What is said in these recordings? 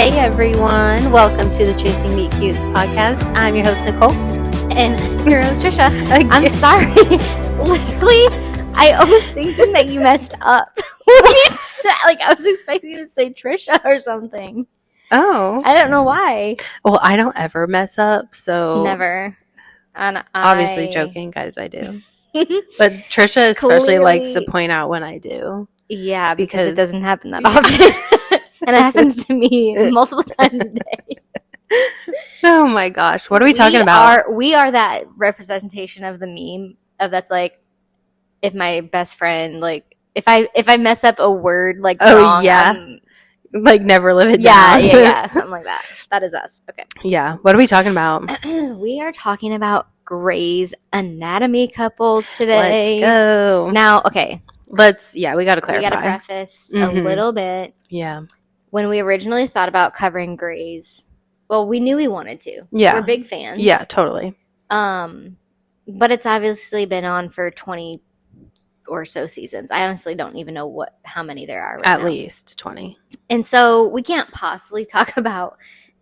Hey everyone, welcome to the Chasing Meet Cutes podcast. I'm your host Nicole. And your host Trisha. I'm sorry. Literally, I was thinking that you messed up. I was expecting you to say Trisha or something. Oh. I don't know why. Well, I don't ever mess up, so. Never. And obviously joking, guys, I do. But Trisha especially likes to point out when I do. Yeah, because it doesn't happen that often. And it happens to me multiple times a day. Oh my gosh. What are we talking about? We are that representation of the meme of that's like if my best friend, like if I mess up a word like wrong, yeah. Like never live it down. Yeah, something like that. That is us. Okay. Yeah. What are we talking about? We are talking about Grey's Anatomy couples today. Let's go. Now, okay. We got to clarify. We got to preface a little bit. Yeah. When we originally thought about covering Grey's, well, we knew we wanted to. Yeah. We're big fans. Yeah, totally. But it's obviously been on for 20 or so seasons. I honestly don't even know how many there are right now. At least 20. And so we can't possibly talk about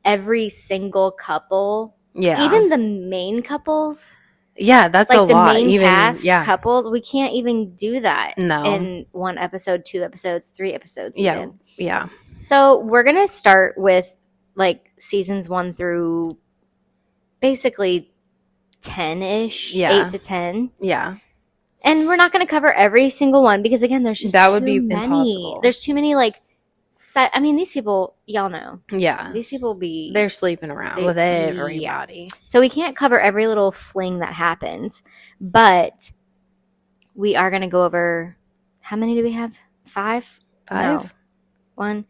every single couple. Yeah. Even the main couples. Yeah, that's a lot. Like the main cast couples, we can't even do that in one episode, 2 episodes, 3 episodes even. Yeah. So we're going to start with like seasons 1 through basically 10-ish, 8 to 10. Yeah. And we're not going to cover every single one because, again, there's just that would be many. Impossible. There's too many, like, these people, y'all know. Yeah. These people they're sleeping around with everybody. Yeah. So we can't cover every little fling that happens. But we are going to go over, how many do we have? 5? 5? No. 1,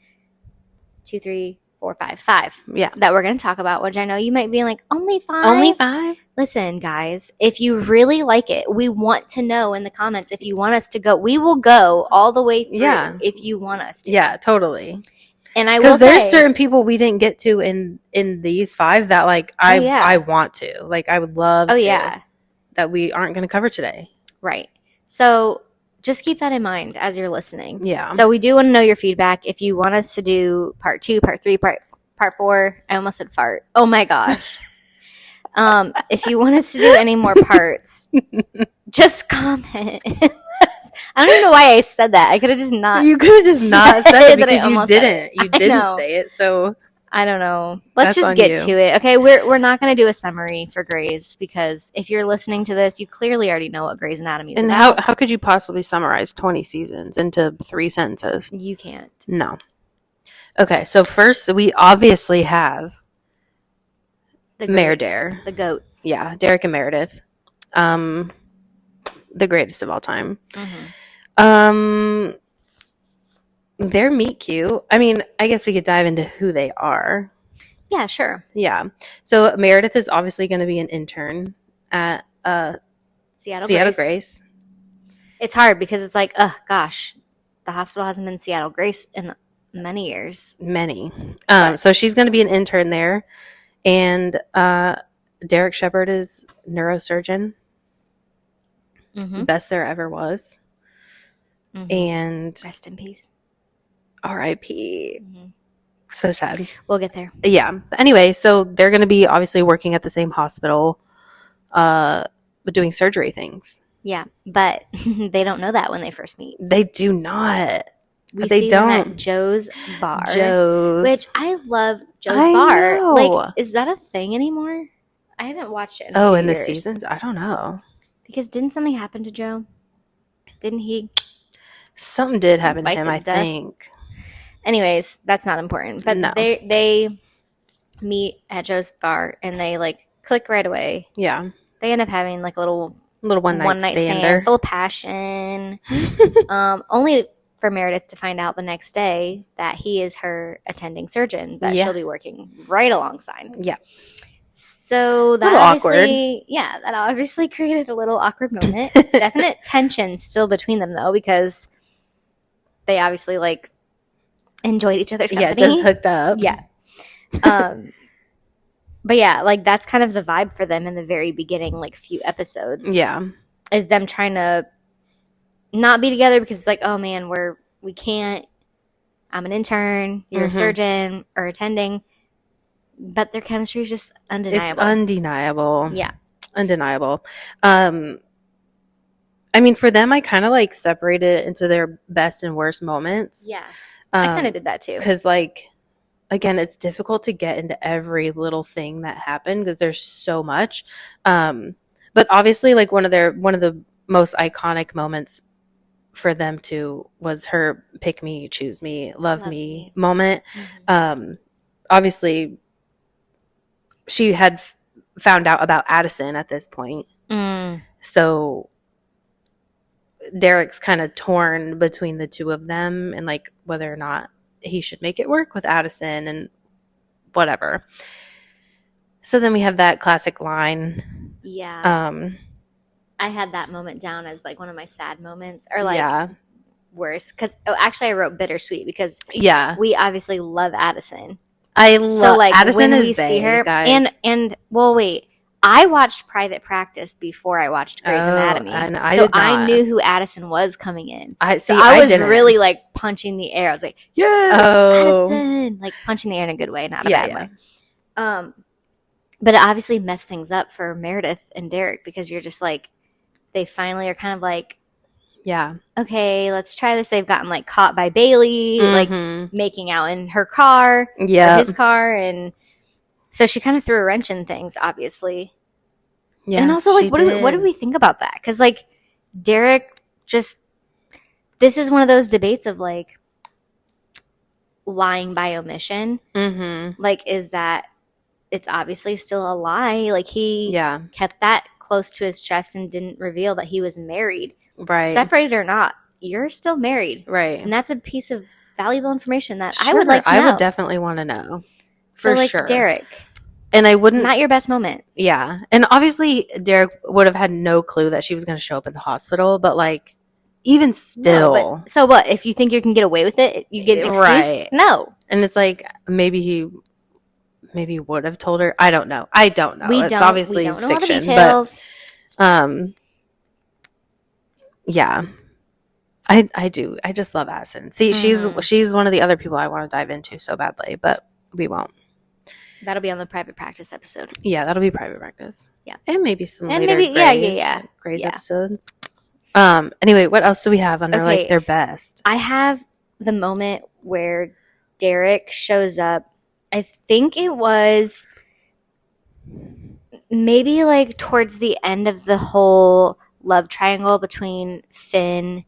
2, 3, 4, 5. 5. Yeah. That we're going to talk about, which I know you might be like, only 5? Only 5? Listen, guys, if you really like it, we want to know in the comments if you want us to go. We will go all the way through if you want us to. Yeah, totally. And I will because there's certain people we didn't get to in these 5 that like I want to. Like I would love to. That we aren't going to cover today. Right. So just keep that in mind as you're listening. Yeah. So we do want to know your feedback. If you want us to do part 2, part 3, part 4. I almost said fart. Oh my gosh. If you want us to do any more parts, just comment. I don't even know why I said that. I could have just not. You could have just not said it because you didn't. You didn't say it. So I don't know. Let's just get to it. Okay, we're not going to do a summary for Grey's because if you're listening to this, you clearly already know what Grey's Anatomy is. And how could you possibly summarize 20 seasons into 3 sentences? You can't. No. Okay, so first we obviously have Meredith. The goats. Yeah, Derek and Meredith. The greatest of all time. Mm-hmm. They're meet cute. I mean, I guess we could dive into who they are. Yeah, sure. Yeah. So Meredith is obviously going to be an intern at Seattle Grace. It's hard because it's like, oh gosh, the hospital hasn't been Seattle Grace in many years. Many. So she's going to be an intern there. And Derek Shepherd is neurosurgeon. Mm-hmm. Best there ever was. Mm-hmm. And rest in peace. R.I.P. Mm-hmm. So sad. We'll get there. Yeah. Anyway, so they're going to be obviously working at the same hospital, but doing surgery things. Yeah, but they don't know that when they first meet. They do not. They don't. Them at Joe's bar. Which I love Joe's I bar. Know. Like, is that a thing anymore? I haven't watched it in a few in the years. Seasons? I don't know. Because didn't something happen to Joe? Didn't he? Something did happen to him, I think. Anyways, that's not important. But no. they meet at Joe's bar and they like click right away. Yeah. They end up having like a little one night stand full of passion. Only for Meredith to find out the next day that he is her attending surgeon that she'll be working right alongside. Yeah. So that obviously created a little awkward moment. Definite tension still between them though, because they obviously like enjoyed each other's company. Yeah, just hooked up. Yeah. But yeah, like that's kind of the vibe for them in the very beginning, like few episodes. Yeah. Is them trying to not be together because it's like, oh man, we can't I'm an intern, you're a surgeon or attending. But their chemistry is just undeniable. It's undeniable. Yeah. Undeniable. I mean, for them, I kind of like separated it into their best and worst moments. Yeah. I kind of did that too. Because, like, again, it's difficult to get into every little thing that happened because there's so much. But obviously, like, one of the most iconic moments for them too was her pick me, choose me, love me moment. Obviously, she had found out about Addison at this point. So Derek's kind of torn between the two of them and like whether or not he should make it work with Addison and whatever. So then we have that classic line. Yeah. I had that moment down as like one of my sad moments or like worse because actually I wrote bittersweet because we obviously love Addison. I love like Addison when we see her guys. And well wait, I watched Private Practice before I watched Grey's Anatomy. And I knew who Addison was coming in. I was really like punching the air. I was like, yes, Addison! Like punching the air in a good way, not a bad way. But it obviously messed things up for Meredith and Derek because you're just like, they finally are kind of like, okay, let's try this. They've gotten like caught by Bailey, like making out in her car, his car, and so she kind of threw a wrench in things, obviously. Yeah, and also like, what do we think about that? Because like Derek just, this is one of those debates of like lying by omission. Like, is that? It's obviously still a lie. Like he kept that close to his chest and didn't reveal that he was married. Right. Separated or not, you're still married. Right. And that's a piece of valuable information that I would like to know. I would definitely want to know. For sure. Derek. And I wouldn't. Not your best moment. Yeah. And obviously Derek would have had no clue that she was going to show up at the hospital. But like, even still. No, so what? If you think you can get away with it, you get an excuse? Right. No. And it's like, maybe he would have told her. I don't know. It's obviously fiction, know all the details. But yeah, I do. I just love Addison. See, she's one of the other people I want to dive into so badly, but we won't. That'll be on the Private Practice episode. Yeah, that'll be Private Practice. Yeah, and maybe some later Grey's episodes. Anyway, what else do we have under like their best? I have the moment where Derek shows up. I think it was maybe like towards the end of the whole love triangle between Finn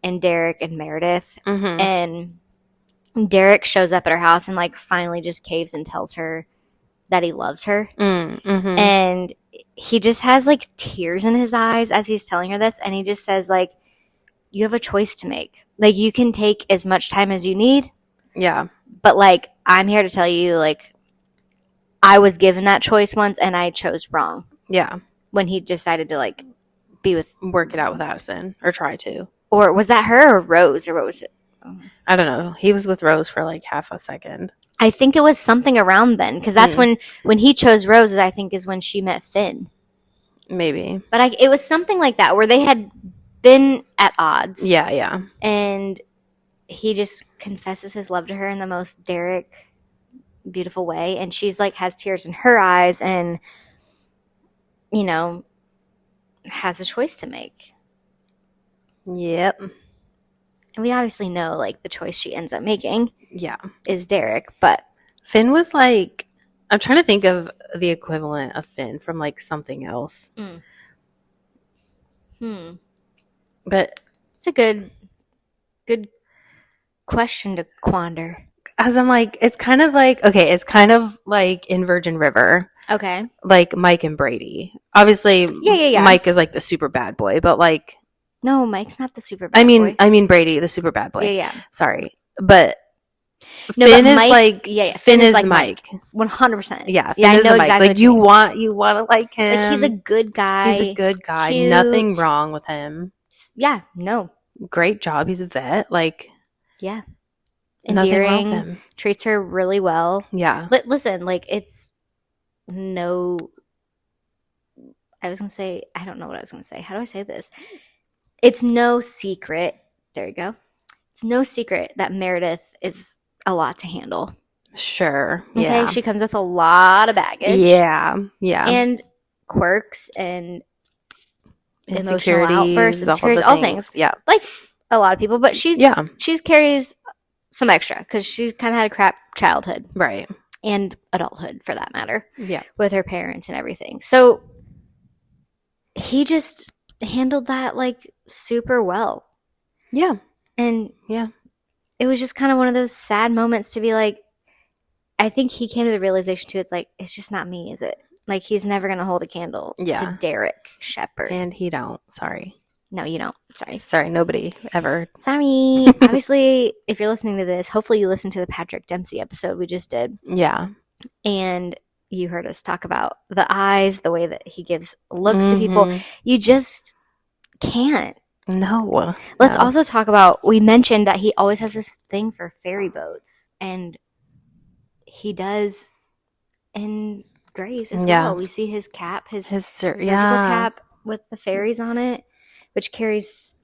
and Derek and Meredith. And Derek shows up at her house and like finally just caves and tells her that he loves her. And he just has like tears in his eyes as he's telling her this. And he just says like, you have a choice to make. Like you can take as much time as you need. Yeah. But like, I'm here to tell you, like, I was given that choice once and I chose wrong. Yeah. When he decided to like work it out with Addison or try to. Or was that her or Rose or what was it? I don't know. He was with Rose for like half a second. I think it was something around then because that's when he chose Rose, I think is when she met Finn. Maybe. But it was something like that where they had been at odds. Yeah, yeah. And he just confesses his love to her in the most Derek beautiful way. And she's like, has tears in her eyes and, you know, has a choice to make. Yep. And we obviously know like the choice she ends up making. Yeah. Is Derek. But Finn was like, I'm trying to think of the equivalent of Finn from like something else. But it's a good question to quander. As I'm like, it's kind of like in Virgin River. Okay. Like Mike and Brady. Obviously, Mike is like the super bad boy, but like. No, Mike's not the super bad boy. I mean Brady, the super bad boy. Yeah. Sorry. But Finn is Mike, like, Finn is like Mike. 100%. Yeah. Finn is I know the Mike. Exactly like you want to like him. Like he's a good guy. He's a good guy. Cute. Nothing wrong with him. Yeah. No. Great job. He's a vet. Like. Yeah. Endearing, treats her really well. Yeah. But listen, like it's no. I was gonna say I don't know what I was gonna say. How do I say this? It's no secret. There you go. it's no secret that Meredith is a lot to handle. Sure. Okay, Yeah. she comes with a lot of baggage. Yeah. Yeah. And quirks and emotional Insecurities, outbursts, insecurities, all things. Yeah. Like a lot of people, but she carries some extra because she's kind of had a crap childhood. Right. And adulthood, for that matter. Yeah. With her parents and everything. So he just handled that like super well. Yeah. And yeah, it was just kind of one of those sad moments to be like, I think he came to the realization too, it's like, it's just not me, is it? Like, he's never going to hold a candle to Derek Shepherd. And he don't. Sorry. No, you don't. Sorry. Sorry, nobody ever. Sorry. Obviously, if you're listening to this, hopefully you listened to the Patrick Dempsey episode we just did. Yeah. And you heard us talk about the eyes, the way that he gives looks to people. You just can't. No. Let's also talk about, we mentioned that he always has this thing for ferry boats. And he does in Grey's as well. We see his cap, his surgical cap with the ferries on it, which carries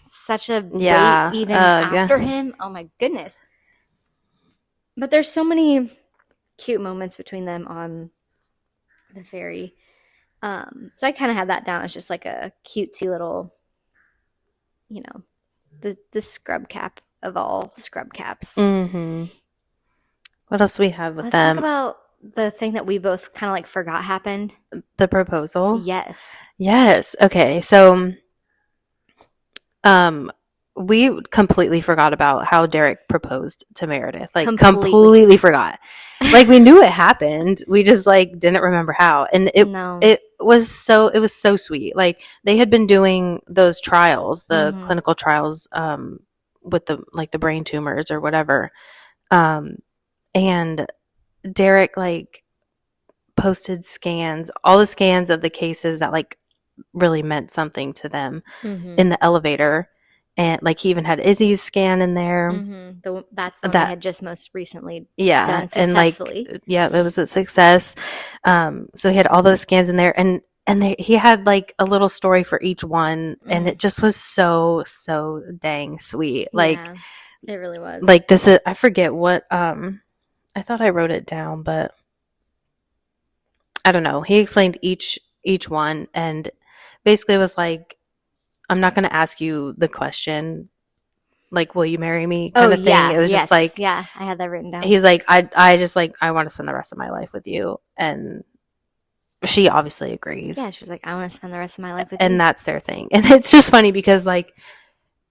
such a weight even after him. Oh my goodness. But there's so many cute moments between them on the ferry. So I kind of had that down as just like a cutesy little, you know, the scrub cap of all scrub caps. Mm-hmm. What else do we have with Let's them? Talk about the thing that we both kind of like forgot happened. The proposal? Yes. Okay. So, we completely forgot about how Derek proposed to Meredith. Like, completely forgot. Like, we knew it happened. We just like didn't remember how. And it was so sweet. Like, they had been doing those trials, the clinical trials, with the brain tumors or whatever. And Derek like posted all the scans of the cases that like really meant something to them in the elevator. And like he even had Izzy's scan in there. That's the one I had just most recently done successfully. And like, it was a success. So he had all those scans in there, and he had like a little story for each one, and it just was so dang sweet. Like, it really was. Like, this is, I forget what, I thought I wrote it down, but I don't know. He explained each one, and basically was like, I'm not going to ask you the question, like, will you marry me kind of thing. It was just like, I had that written down. He's like, I just like, I want to spend the rest of my life with you. And she obviously agrees. Yeah, she's like, I want to spend the rest of my life with you. And that's their thing. And it's just funny because like,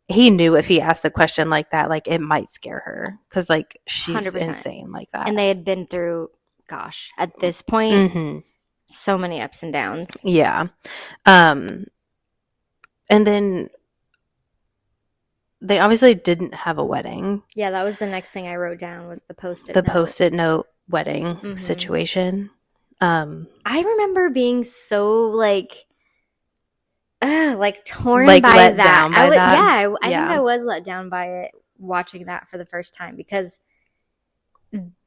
he knew if he asked a question like that, like it might scare her because like she's 100%. Insane like that. And they had been through, gosh, at this point, so many ups and downs. Yeah. And then they obviously didn't have a wedding. Yeah, that was the next thing I wrote down was the Post-it note. The Post-it note wedding situation. I remember being so like torn like by let that. Down by that. Yeah, I think I was let down by it watching that for the first time because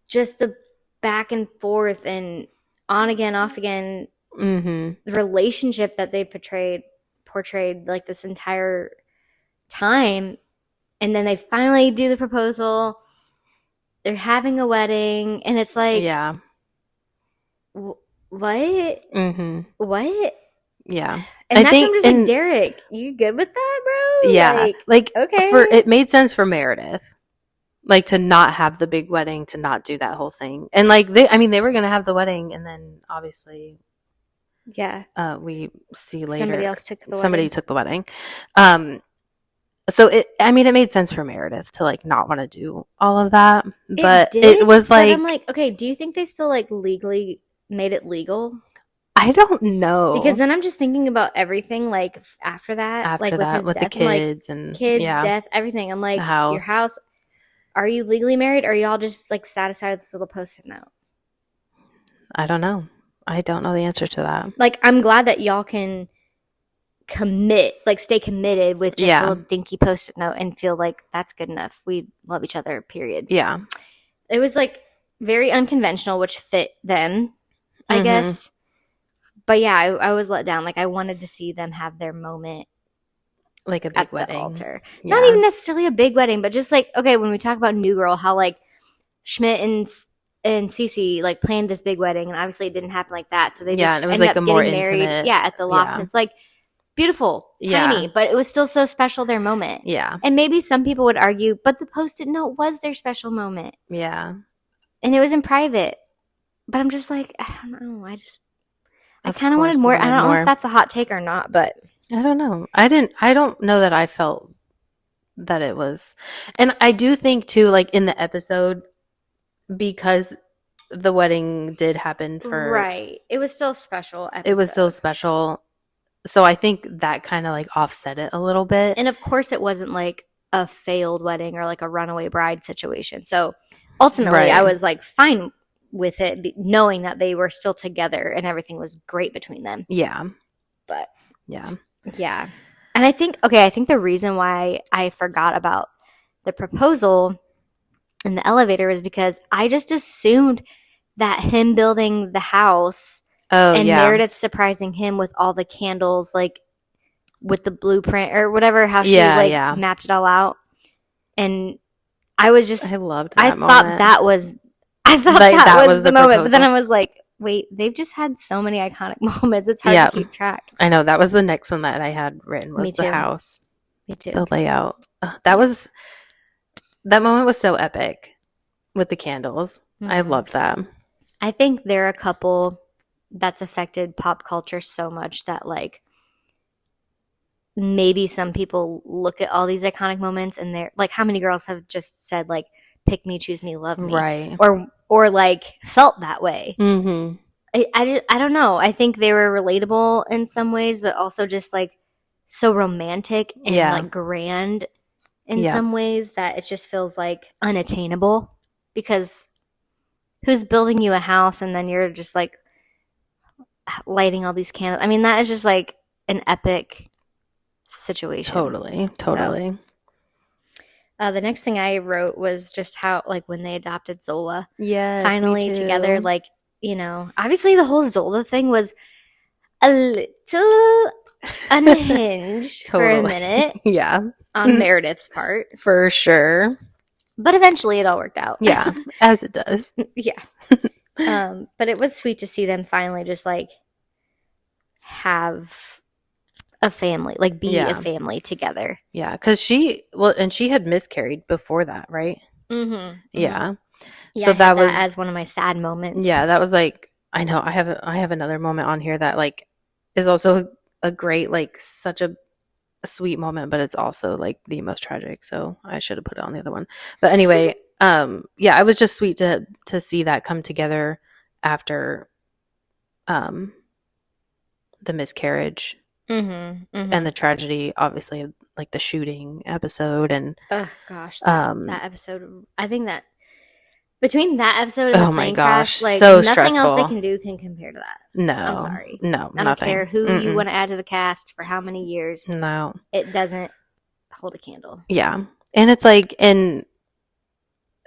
just the back and forth and on again, off again relationship that they portrayed like this entire time, and then they finally do the proposal. They're having a wedding, and it's like, what? What? Yeah. And I'm just like, Derek, you good with that, bro? Yeah. Like okay. It made sense for Meredith, like to not have the big wedding, to not do that whole thing. And like, they were going to have the wedding, and then obviously, we see later somebody took the wedding. So it made sense for Meredith to like not want to do all of that, but it was like, I'm like, okay, do you think they still like legally made it legal? I don't know, because then I'm just thinking about everything like after that, like with his with death, the kids and death, everything. I'm like, your house. Are you legally married, or are y'all just like satisfied with this little Post-it note? I don't know. I don't know the answer to that. Like, I'm glad that y'all can stay committed with just a little dinky Post-it note and feel like that's good enough. We love each other, period. Yeah. It was like very unconventional, which fit them, I guess. But yeah, I was let down. Like, I wanted to see them have their moment Like a big at the wedding. altar. Yeah. Not even necessarily a big wedding, but just like, okay, when we talk about New Girl, how like Schmidt and Cece like planned this big wedding, and obviously it didn't happen like that. So they Yeah, just and it was ended like a up more getting married, intimate. yeah, at the loft. Yeah. And it's like beautiful, Yeah. tiny, but it was still so special, their moment. Yeah. And maybe some people would argue, but the Post-it note was their special moment. Yeah. And it was in private. But I'm just like, I don't know. I Of kind of wanted course more. wanted I don't know more. if that's a hot take or not, but I don't know. I don't know that I felt that it was. And I do think too, like in the episode, because the wedding did happen for right. It was still a special episode. it was still special. So I think that kind of like offset it a little bit. And of course it wasn't like a failed wedding or like a runaway bride situation. So ultimately Right. I was like fine with it, knowing that they were still together and everything was great between them. Yeah. But Yeah. yeah. And I think the reason why I forgot about the proposal in the elevator was because I just assumed that him building the house and yeah. Meredith surprising him with all the candles, like with the blueprint or whatever, how she Yeah. mapped it all out. And I was just, I loved I that thought moment. that was, Like, that was the the moment. But then proposal. I was like, wait, they've just had so many iconic moments. It's hard Yeah. to keep track. I know that was the next one that I had written was Me the too. house, Me too. the layout. That moment was so epic with the candles. I loved that. I think there are a couple that's affected pop culture so much that like maybe some people look at all these iconic moments and they're like, how many girls have just said like, pick me, choose me, love me, Right. or like felt that way. Mm-hmm. I don't know. I think they were relatable in some ways, but also just like so romantic and like grand in some ways that it just feels like unattainable, because who's building you a house and then you're just like lighting all these candles? I mean, that is just like an epic situation. Totally. So, the next thing I wrote was just how like when they adopted Zola, finally together, like, you know, obviously the whole Zola thing was a little unhinged for a minute. Yeah. On Meredith's part. For sure. But eventually it all worked out. Yeah, as it does. Yeah. But it was sweet to see them finally just like have a family, like be a family together. Yeah, because she had miscarried before that, right? Mm-hmm. Yeah. Yeah, so that was as one of my sad moments. Yeah, that was like, I know I have another moment on here that like is also a great, like such a sweet moment, but it's also like the most tragic. So I should have put it on the other one. But anyway, yeah, it was just sweet to see that come together after the miscarriage and the tragedy, obviously, of, like the shooting episode. And oh gosh, that episode, I think that between that episode and the plane crash, like so nothing stressful. else they can do can compare to that. No, I'm sorry. No, I don't nothing. care who you want to add to the cast for how many years. No, it doesn't hold a candle. Yeah, and it's like, and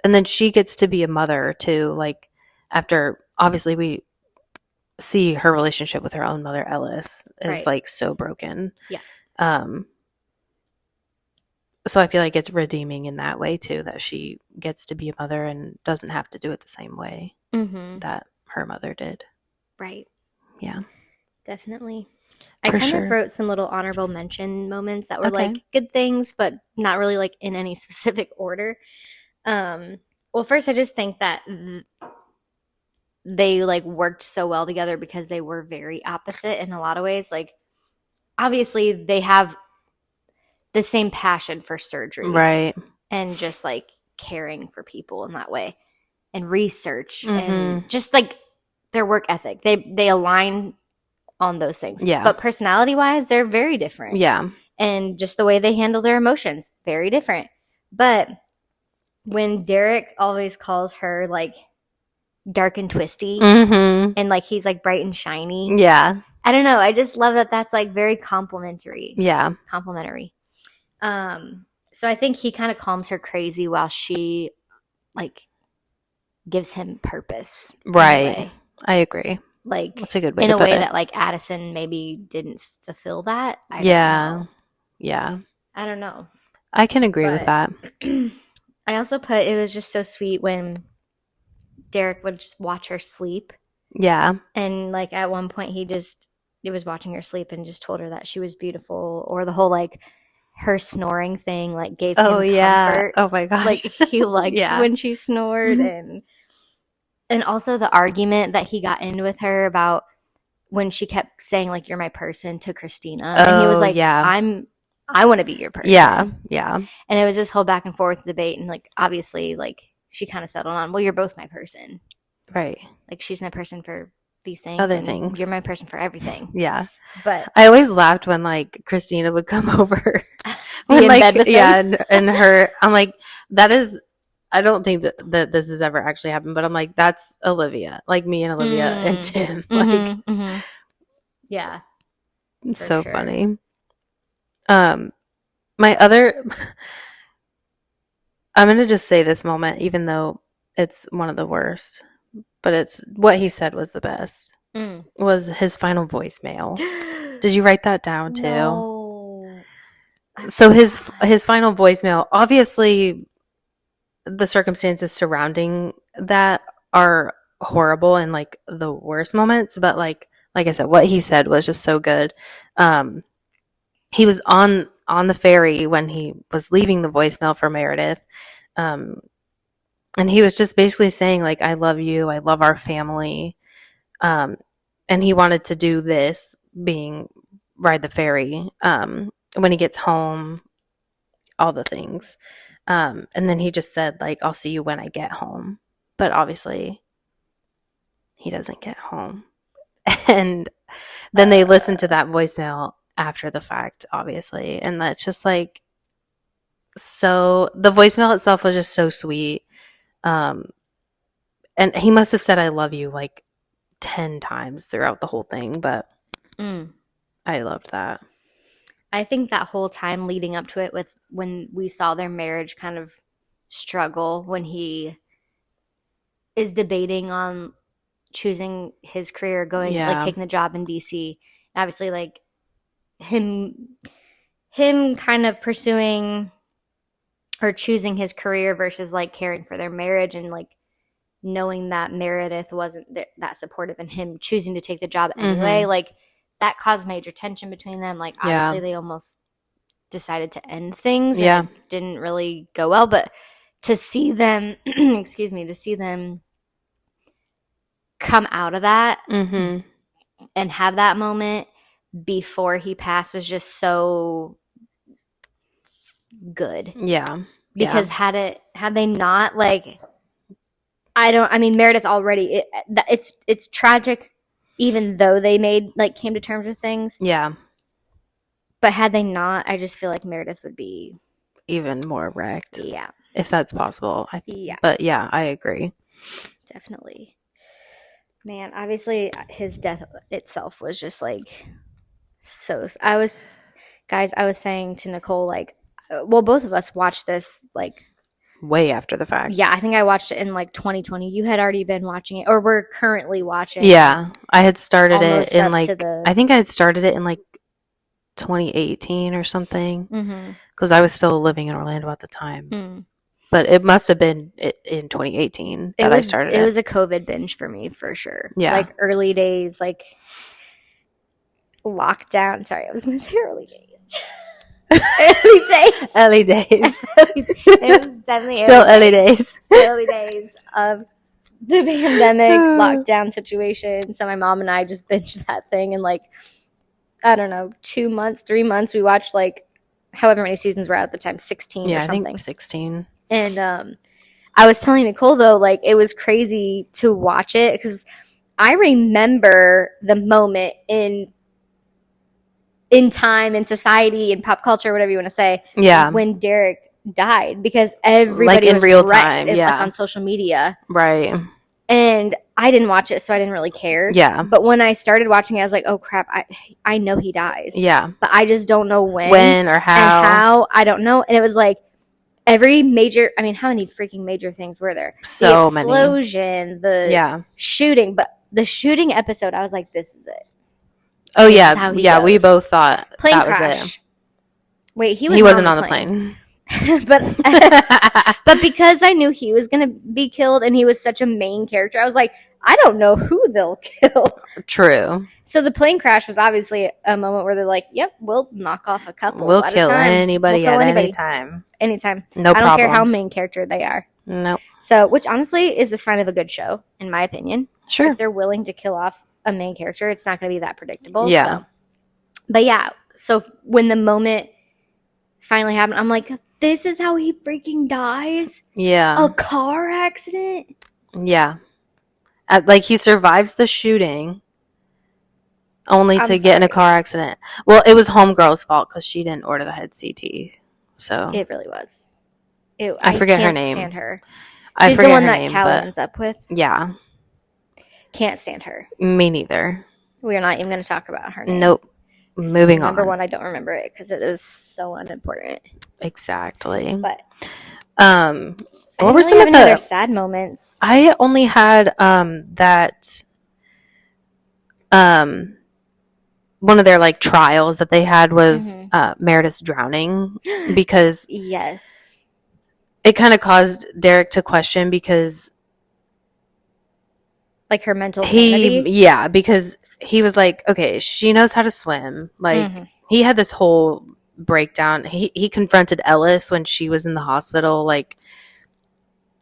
then she gets to be a mother too. Like after, obviously, we see her relationship with her own mother, Ellis, is like so broken. Yeah. So I feel like it's redeeming in that way too, that she gets to be a mother and doesn't have to do it the same way that her mother did. Right. Yeah. Definitely. I kind of wrote some little honorable mention moments that were like good things, but not really like in any specific order. Well, first I just think that they like worked so well together because they were very opposite in a lot of ways. Like obviously they have the same passion for surgery, right, and just like caring for people in that way, and research, and just like their work ethic. They align on those things. Yeah. But personality wise, they're very different. Yeah. And just the way they handle their emotions, very different. But when Derek always calls her like dark and twisty, and like he's like bright and shiny. Yeah. I don't know. I just love that that's like very complimentary. Yeah. Complimentary. So I think he kind of calms her crazy while she like gives him purpose. Right. I agree. Like that's a good way in to a put way it. that like Addison maybe didn't fulfill that. I don't know. Yeah. I don't know. I can agree with But that. I also put it was just so sweet when Derek would just watch her sleep. Yeah. And like at one point he was watching her sleep and just told her that she was beautiful, or the whole like her snoring thing like gave Oh, him yeah. comfort. Oh, my Like gosh. he liked Yeah. when she snored, and also the argument that he got in with her about when she kept saying like you're my person to Christina, and he was Oh, like yeah. I want to be your person. Yeah. Yeah. And it was this whole back and forth debate, and like obviously like she kind of settled on, well, you're both my person. Right. Like she's my person for these things Other and things. you're my person for everything. Yeah. But I always laughed when like Christina would come over. be When in like, bed with yeah, him. and her, I'm like, that is, I don't think that this has ever actually happened, but I'm like, that's Olivia, like me and Olivia and Tim. Like, Yeah, it's for so sure. funny. My other, I'm going to just say this moment, even though it's one of the worst, but it's what he said was the best, was his final voicemail. Did you write that down too? No. So his final voicemail, obviously the circumstances surrounding that are horrible and like the worst moments, but like I said, what he said was just so good. He was on the ferry when he was leaving the voicemail for Meredith. And he was just basically saying like, I love you, I love our family. And he wanted to do this, being ride the ferry when he gets home, all the things. And then he just said like, I'll see you when I get home. But obviously he doesn't get home. And then they listen to that voicemail after the fact, obviously. And that's just like, so the voicemail itself was just so sweet. And he must have said, I love you like 10 times throughout the whole thing, but I loved that. I think that whole time leading up to it, with when we saw their marriage kind of struggle, when he is debating on choosing his career, going like taking the job in DC, and obviously like him kind of pursuing or choosing his career versus like caring for their marriage, and like knowing that Meredith wasn't that supportive, and him choosing to take the job anyway, like that caused major tension between them. Like obviously they almost decided to end things, and it didn't really go well, but to see them excuse me, to see them come out of that and have that moment before he passed was just so good. Yeah. Because had they not, like, I mean, Meredith already, it's tragic, even though they came to terms with things. Yeah. But had they not, I just feel like Meredith would be even more wrecked. Yeah. If that's possible. Yeah. But yeah, I agree. Definitely. Man, obviously his death itself was just like I was saying to Nicole, like, well, both of us watched this like way after the fact. Yeah, I think I watched it in like 2020. You had already been watching it, or we're currently watching. Yeah, I had started it in like I think I had started it in like 2018 or something, because I was still living in Orlando at the time. But it must have been in 2018 that I started it. It was a COVID binge for me, for sure. Yeah. Like early days, like lockdown. Sorry, I was going to say early days. Early days. It was definitely still early days. Early days of the pandemic lockdown situation. So my mom and I just binged that thing in like, I don't know, 2 months, 3 months. We watched like however many seasons were out at the time, 16 or something. I think 16. And I was telling Nicole, though, like, it was crazy to watch it because I remember the moment in time, in society, in pop culture, whatever you want to say, when Derek died, because everybody was real wrecked time, like, on social media. Right. And I didn't watch it, so I didn't really care. Yeah. But when I started watching it, I was like, oh, crap, I know he dies. Yeah. But I just don't know when. When or how. And how, I don't know. And it was like, every major, I mean, how many freaking major things were there? So the explosion, many. The shooting. But the shooting episode, I was like, this is it. Oh, yeah. Yeah, we both thought plane that crash. was it. Wait, he He wasn't wasn't on on the the plane. plane. but because I knew he was going to be killed and he was such a main character, I was like, I don't know who they'll kill. True. So the plane crash was obviously a moment where they're like, yep, we'll knock off a couple We'll at kill a time. anybody We'll kill at anybody. any time. Anytime. No I don't care how problem. main character they are. Nope. So, which honestly is the sign of a good show, in my opinion. Sure. If they're willing to kill off a main character, it's not going to be that predictable. Yeah. So. But yeah, so when the moment finally happened, I'm like, this is how he freaking dies? Yeah. A car accident? Yeah. Like, he survives the shooting only to get in a car accident. Well, it was homegirl's fault because she didn't order the head CT. So it really was. I forget her can't name. Stand her. I She's forget the one her that name, Cal but ends up with. yeah. Can't stand her. Me neither. We are not even going to talk about her name. Nope. Moving on. Number one, I don't remember it because it is so unimportant. Exactly. But what were some of the other sad moments? I only had that one of their like trials that they had was Meredith's drowning, because yes, it kind of caused Derek to question, because like her mental sanity. Yeah, because he was like, okay, she knows how to swim. Like he had this whole breakdown. He confronted Ellis when she was in the hospital. Like,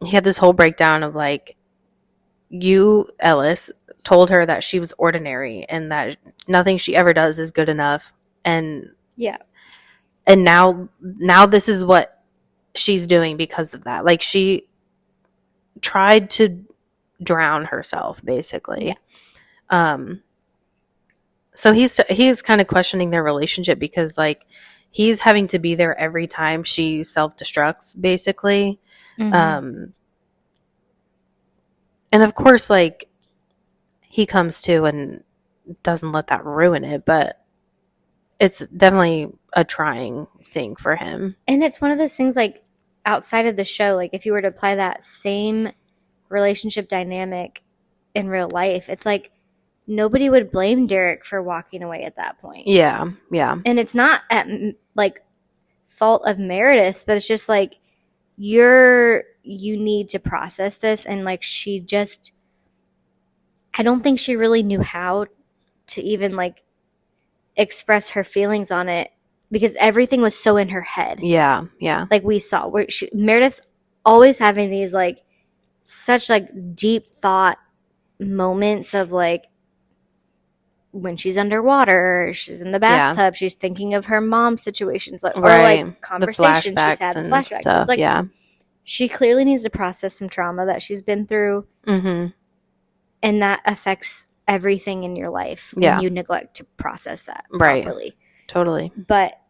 he had this whole breakdown of like, you, Ellis, told her that she was ordinary and that nothing she ever does is good enough. And yeah. And now this is what she's doing because of that. Like, she tried to drown herself, basically. Yeah. So he's kind of questioning their relationship, because like he's having to be there every time she self-destructs, basically. And of course, like, he comes to and doesn't let that ruin it, but it's definitely a trying thing for him. And it's one of those things, like, outside of the show, like if you were to apply that same relationship dynamic in real life, it's like nobody would blame Derek for walking away at that point. Yeah. And it's not at like fault of Meredith, but it's just like you need to process this. And like she just, I don't think she really knew how to even like express her feelings on it, because everything was so in her head. Yeah. Like we saw where Meredith's always having these like such like deep thought moments of like when she's underwater, she's in the bathtub, she's thinking of her mom's situations, like, or like conversations she's had, the flashbacks. Stuff. It's like, she clearly needs to process some trauma that she's been through, and that affects everything in your life when you neglect to process that properly. Totally. But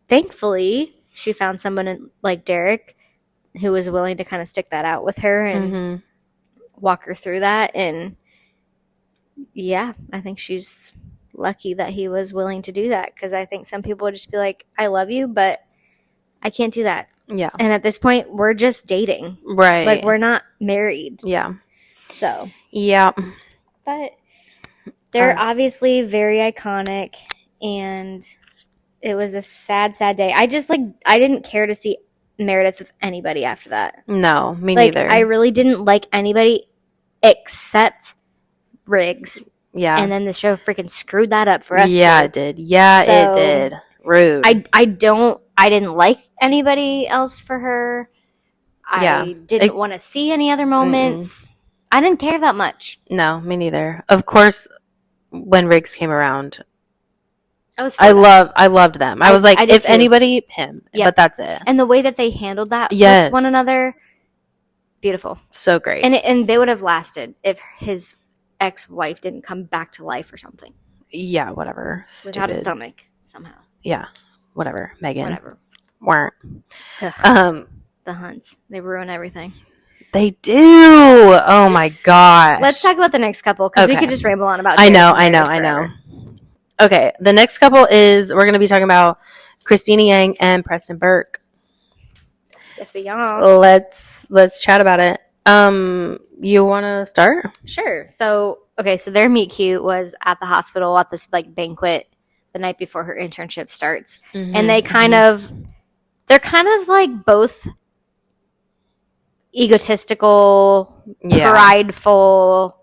thankfully, she found someone like Derek who was willing to kind of stick that out with her and walk her through that. And yeah, I think she's lucky that he was willing to do that, because I think some people would just be like, I love you, but I can't do that. Yeah. And at this point, we're just dating. Right. Like, we're not married. Yeah. So. Yeah. But they're obviously very iconic, and it was a sad, sad day. I just, like, I didn't care to see Meredith with anybody after that. No, me like, neither. I really didn't like anybody except Riggs. Yeah. And then the show freaking screwed that up for us. Yeah, it did. Yeah, so, it did. Rude. I didn't like anybody else for her. I didn't want to see any other moments. I didn't care that much. No, me neither. Of course, when Riggs came around, I loved them. I was like, if anybody, him. Yep. But that's it. And the way that they handled that with one another, beautiful. So great. And they would have lasted if his ex-wife didn't come back to life or something. Yeah, whatever. Without a stomach, somehow. Yeah, whatever. Megan. Whatever. Weren't. The Hunts. They ruin everything. They do. Oh my gosh. Let's talk about the next couple, because we could just ramble on about. I know. Okay, the next couple is, we're going to be talking about Christina Yang and Preston Burke. Yes, we are. Let's chat about it. You want to start? Sure. So their meet cute was at the hospital at this like banquet the night before her internship starts. Mm-hmm. And they're kind of like both egotistical, prideful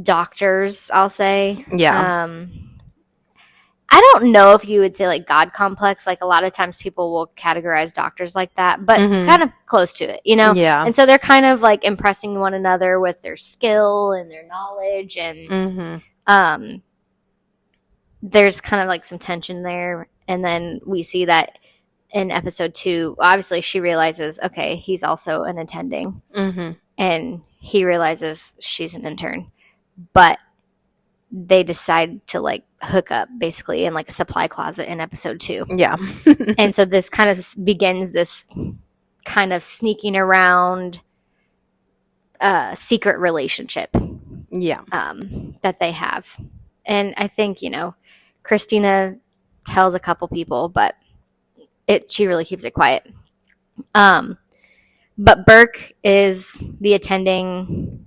doctors, I'll say. Yeah. I don't know if you would say like God complex. Like a lot of times people will categorize doctors like that, but kind of close to it, you know? Yeah. And so they're kind of like impressing one another with their skill and their knowledge. And there's kind of like some tension there. And then we see that in episode 2, obviously she realizes, okay, he's also an attending. And he realizes she's an intern. But they decide to like hook up basically in like a supply closet in episode 2. Yeah. And so this kind of begins this kind of sneaking around secret relationship. Yeah. That they have. And I think, you know, Christina tells a couple people, but she really keeps it quiet. But Burke is the attending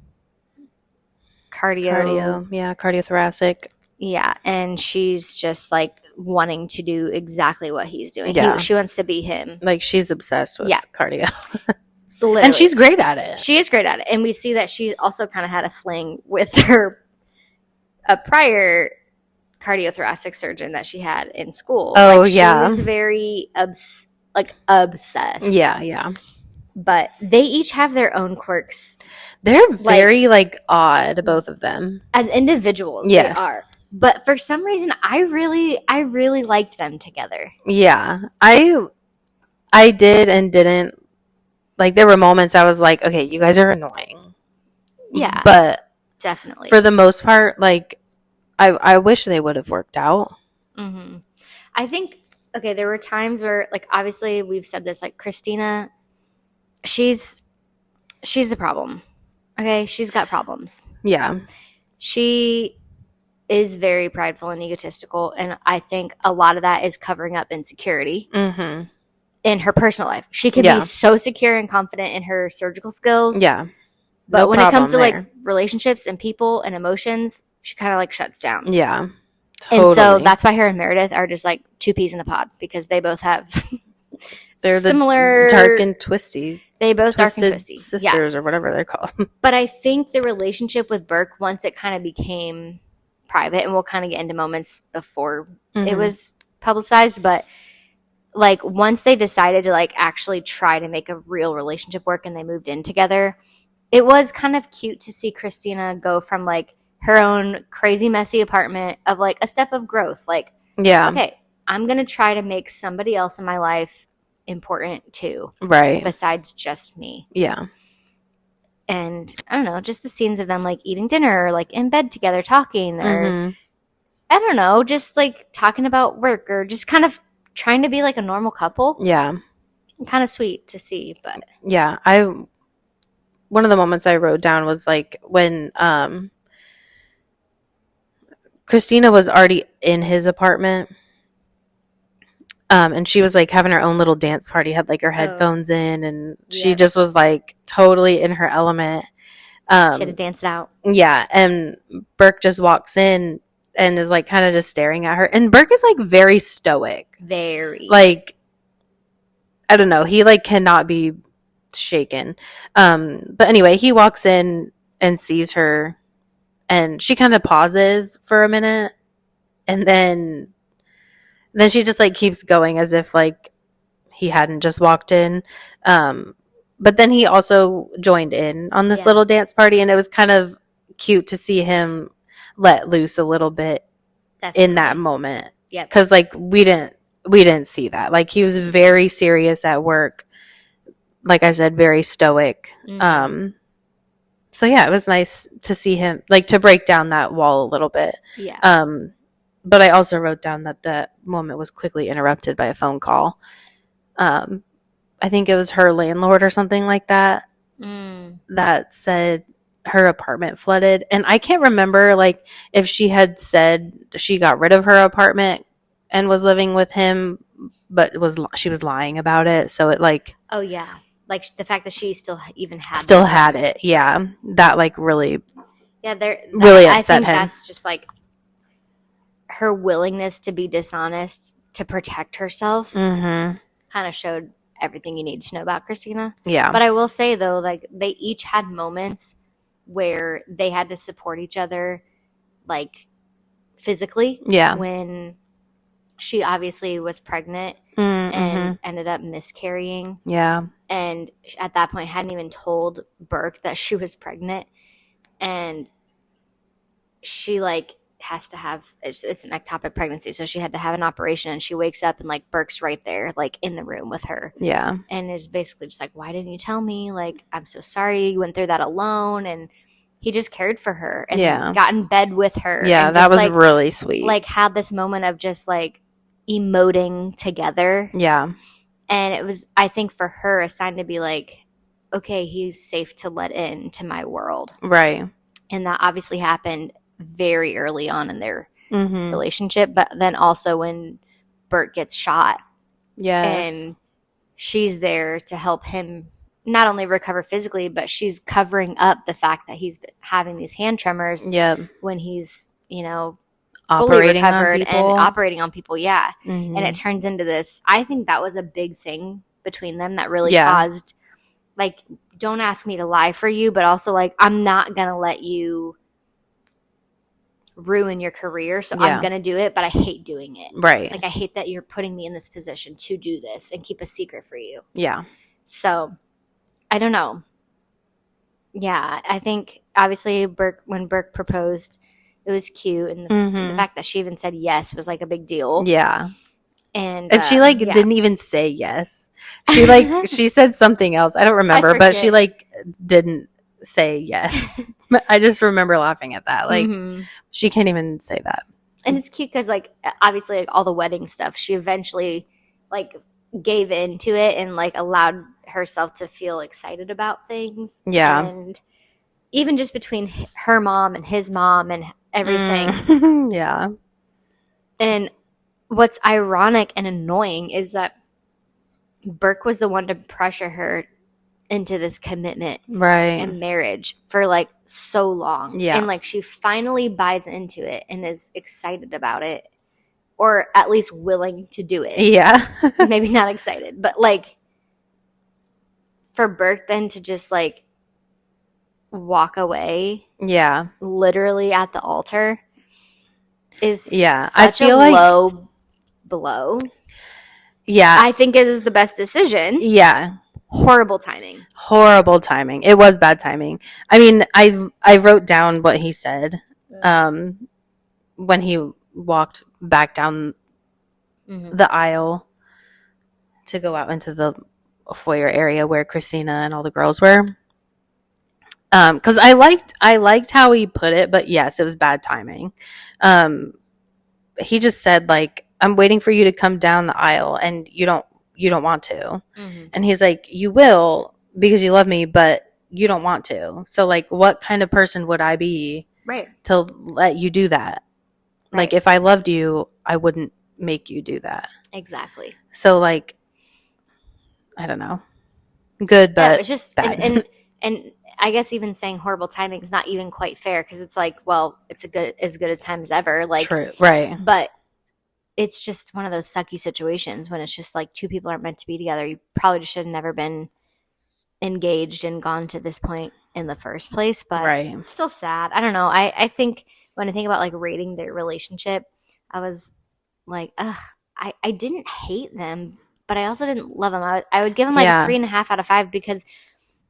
cardiothoracic. Yeah, and she's just like wanting to do exactly what he's doing. Yeah. She wants to be him. Like she's obsessed with cardio. Literally. And she's great at it. She is great at it. And we see that she also kind of had a fling with a prior cardiothoracic surgeon that she had in school. Oh, like, yeah. She's very obsessed. Yeah. But they each have their own quirks. They're very odd, both of them. As individuals, yes. They are. But for some reason, I really liked them together. Yeah. I did and didn't. Like, there were moments I was like, okay, you guys are annoying. Yeah. But definitely. For the most part, like, I wish they would have worked out. Mm-hmm. I think, okay, there were times where, like, obviously we've said this, like, Christina, she's the problem. Okay? She's got problems. Yeah. She is very prideful and egotistical, and I think a lot of that is covering up insecurity. Mm-hmm. In her personal life. She can be so secure and confident in her surgical skills. Yeah. But when it comes to like relationships and people and emotions, she kind of like shuts down. Yeah. Totally. And so that's why her and Meredith are just like two peas in a pod, because they both have they're similar dark and twisty. They both dark and twisty sisters or whatever they're called. But I think the relationship with Burke, once it kind of became private, and we'll kind of get into moments before it was publicized, but like once they decided to like actually try to make a real relationship work and they moved in together, it was kind of cute to see Christina go from like her own crazy messy apartment of like a step of growth. Like, okay, I'm going to try to make somebody else in my life important too. Right. Besides just me. Yeah. And I don't know, just the scenes of them like eating dinner or like in bed together talking or I don't know, just like talking about work or just kind of trying to be like a normal couple. Yeah. Kind of sweet to see, but yeah, one of the moments I wrote down was like when Christina was already in his apartment, and she was like having her own little dance party, had like her headphones in, and she just was like totally in her element. She had to dance it out. Yeah, and Burke just walks in and is like kind of just staring at her, and Burke is like very stoic, like I don't know, he like cannot be shaken. But anyway, he walks in and sees her, and she kind of pauses for a minute, and then she just like keeps going as if like he hadn't just walked in. But then he also joined in on this little dance party, and it was kind of cute to see him let loose a little bit in that moment. Yeah, because like we didn't see that. Like he was very serious at work, like I said, very stoic. So yeah, it was nice to see him like to break down that wall a little bit. Yeah. But I also wrote down that moment was quickly interrupted by a phone call. I think it was her landlord or something like that that said her apartment flooded, and I can't remember like if she had said she got rid of her apartment and was living with him, but she was lying about it. So it like like the fact that she still had it, that like really really upset I think him. That's just like her willingness to be dishonest to protect herself Mm-hmm. kind of showed everything you need to know about Christina. Yeah. But I will say, though, like, they each had moments where they had to support each other, like, physically. Yeah. When she obviously was pregnant Mm-hmm. and ended up miscarrying. Yeah. And at that point hadn't even told Burke that she was pregnant. And she, like, has to have, it's an ectopic pregnancy, so she had to have an operation, and she wakes up and, like, Burke's right there, like, in the room with her. Yeah. And is basically just like, why didn't you tell me? Like, I'm so sorry you went through that alone. And he just cared for her and got in bed with her. Yeah, and that just, was like, really sweet. like, had this moment of just, like, emoting together. Yeah. And it was, I think, for her, a sign to be like, okay, he's safe to let into my world. Right. And that obviously happened very early on in their Mm-hmm. relationship, but then also when Bert gets shot. Yes. And she's there to help him not only recover physically, but she's covering up the fact that he's having these hand tremors when he's, you know, fully Operating on recovered and people. operating on people. Yeah. Mm-hmm. And it turns into this. I think that was a big thing between them that really caused, like, don't ask me to lie for you, but also, like, I'm not going to let you ruin your career, so I'm going to do it, but I hate doing it. Right. Like, I hate that you're putting me in this position to do this and keep a secret for you. Yeah. So, I don't know. Yeah, I think, obviously, when Burke proposed, it was cute, and the fact that she even said yes was, like, a big deal. Yeah. And she, like, didn't even say yes. She, like, she said something else. I don't remember, but she, like, didn't say yes. I just remember laughing at that. Like, she can't even say that. And it's cute because, like, obviously, like, all the wedding stuff, she eventually, like, gave into it and, like, allowed herself to feel excited about things. Yeah. And even just between her mom and his mom and everything. Yeah. And what's ironic and annoying is that Burke was the one to pressure her into this commitment and marriage for, like, so long. Yeah. And, like, she finally buys into it and is excited about it, or at least willing to do it. Yeah. Maybe not excited, but, like, for Burke then to just, like, walk away. Yeah. Literally at the altar is such a low blow. Yeah. I think it is the best decision. Yeah. Horrible timing. It was bad timing. I mean, I wrote down what he said when he walked back down the aisle to go out into the foyer area where Christina and all the girls were. Because I liked how he put it, but yes, it was bad timing. He just said, like, I'm waiting for you to come down the aisle, and you don't want to. And he's like, you will, because you love me, but you don't want to. So, like, what kind of person would I be to let you do that? Like, if I loved you, I wouldn't make you do that. Exactly. So, like, I don't know. Good, but it's just bad. And I guess even saying horrible timing is not even quite fair, because it's like, well, it's as good a time as ever. Like, true, right? But it's just one of those sucky situations when it's just like two people aren't meant to be together. You probably should have never been engaged and gone to this point in the first place. But it's still sad. I don't know. I think when I think about, like, rating their relationship, I was like, ugh, I didn't hate them, but I also didn't love them. I would give them, like, 3.5 out of 5, because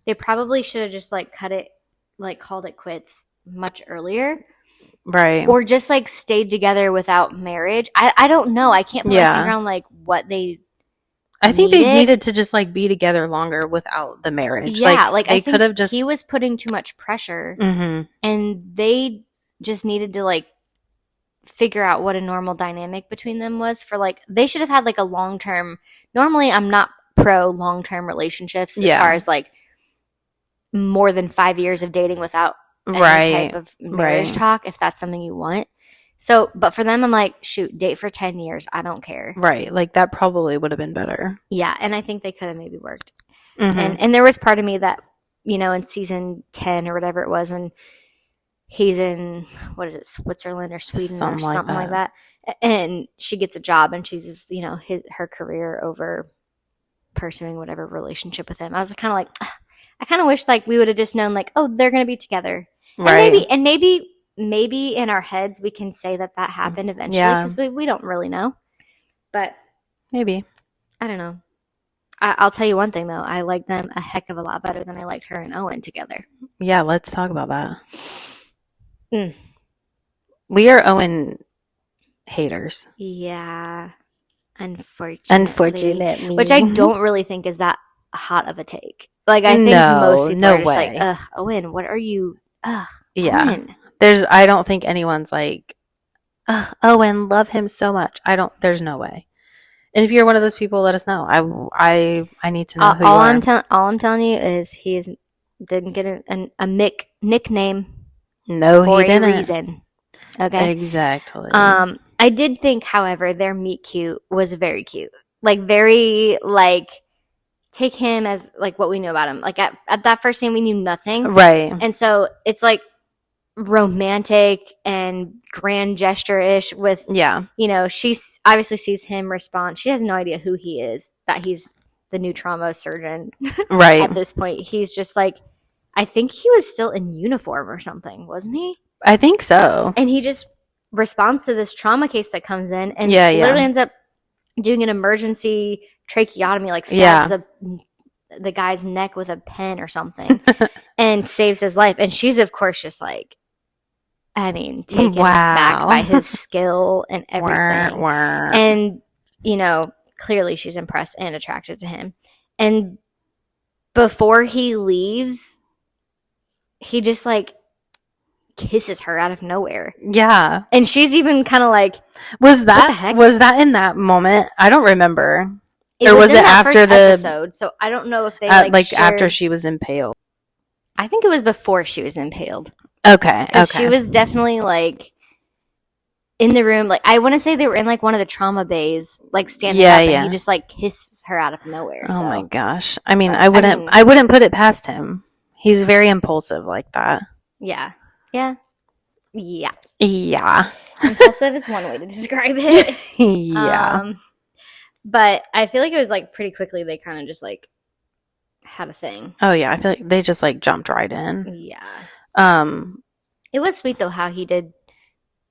they probably should have just, like, cut it, like, called it quits much earlier. Right. Or just, like, stayed together without marriage. I don't know. I can't put my finger on, like, what they I think they needed to just, like, be together longer without the marriage. Yeah, like they I could have just. He was putting too much pressure, and they just needed to, like, figure out what a normal dynamic between them was. For, like, they should have had, like, a long-term. Normally, I'm not pro long-term relationships as far as, like, more than 5 years of dating without any type of marriage talk, if that's something you want. So, but for them, I'm like, shoot, date for 10 years. I don't care. Right. Like, that probably would have been better. Yeah. And I think they could have maybe worked. And there was part of me that, you know, in season 10 or whatever it was, when he's in, what is it, Switzerland or Sweden or Something something like that. And she gets a job and chooses, her career over pursuing whatever relationship with him. I was kind of like, ugh, I kind of wish like we would have just known like, oh, they're going to be together. Right. And maybe in our heads we can say that happened eventually because we don't really know. But maybe. I don't know. I'll tell you one thing though. I like them a heck of a lot better than I liked her and Owen together. Yeah, let's talk about that. Mm. We are Owen haters. Yeah. Unfortunately. Which I don't really think is that hot of a take. Like, I think most people are just like, ugh, Owen, what are you? Ugh, yeah. Owen. I don't think anyone's like, Owen, love him so much. There's no way. And if you're one of those people, let us know. I need to know who you are. All I'm telling you is didn't get a Mick nickname. No, he didn't. For a reason. Okay? Exactly. I did think, however, their meet cute was very cute. Like, very, like, take him as, like, what we know about him. Like, at that first scene, we knew nothing. Right. And so, it's, like, romantic and grand gesture-ish with, she obviously sees him respond. She has no idea who he is, that he's the new trauma surgeon. Right. At this point. He's just, like, I think he was still in uniform or something, wasn't he? I think so. And he just responds to this trauma case that comes in and literally ends up doing an emergency tracheotomy, like stabs the guy's neck with a pen or something and saves his life. And she's, of course, just like, I mean, taken back by his skill and everything. And, clearly she's impressed and attracted to him. And before he leaves, he just, like, kisses her out of nowhere. Yeah. And she's even kind of like, was that in that moment? I don't remember. Or was it after the episode? So I don't know if they after she was impaled. I think it was before she was impaled. Okay. She was definitely like in the room. Like, I want to say they were in like one of the trauma bays, like standing up, and he just like kisses her out of nowhere. Oh my gosh. I mean, I wouldn't put it past him. He's very impulsive like that. Yeah. Yeah. Yeah. Yeah. Impulsive is one way to describe it. Yeah. But I feel like it was like pretty quickly they kind of just like had a thing. Oh yeah, I feel like they just like jumped right in. Yeah. It was sweet though how he did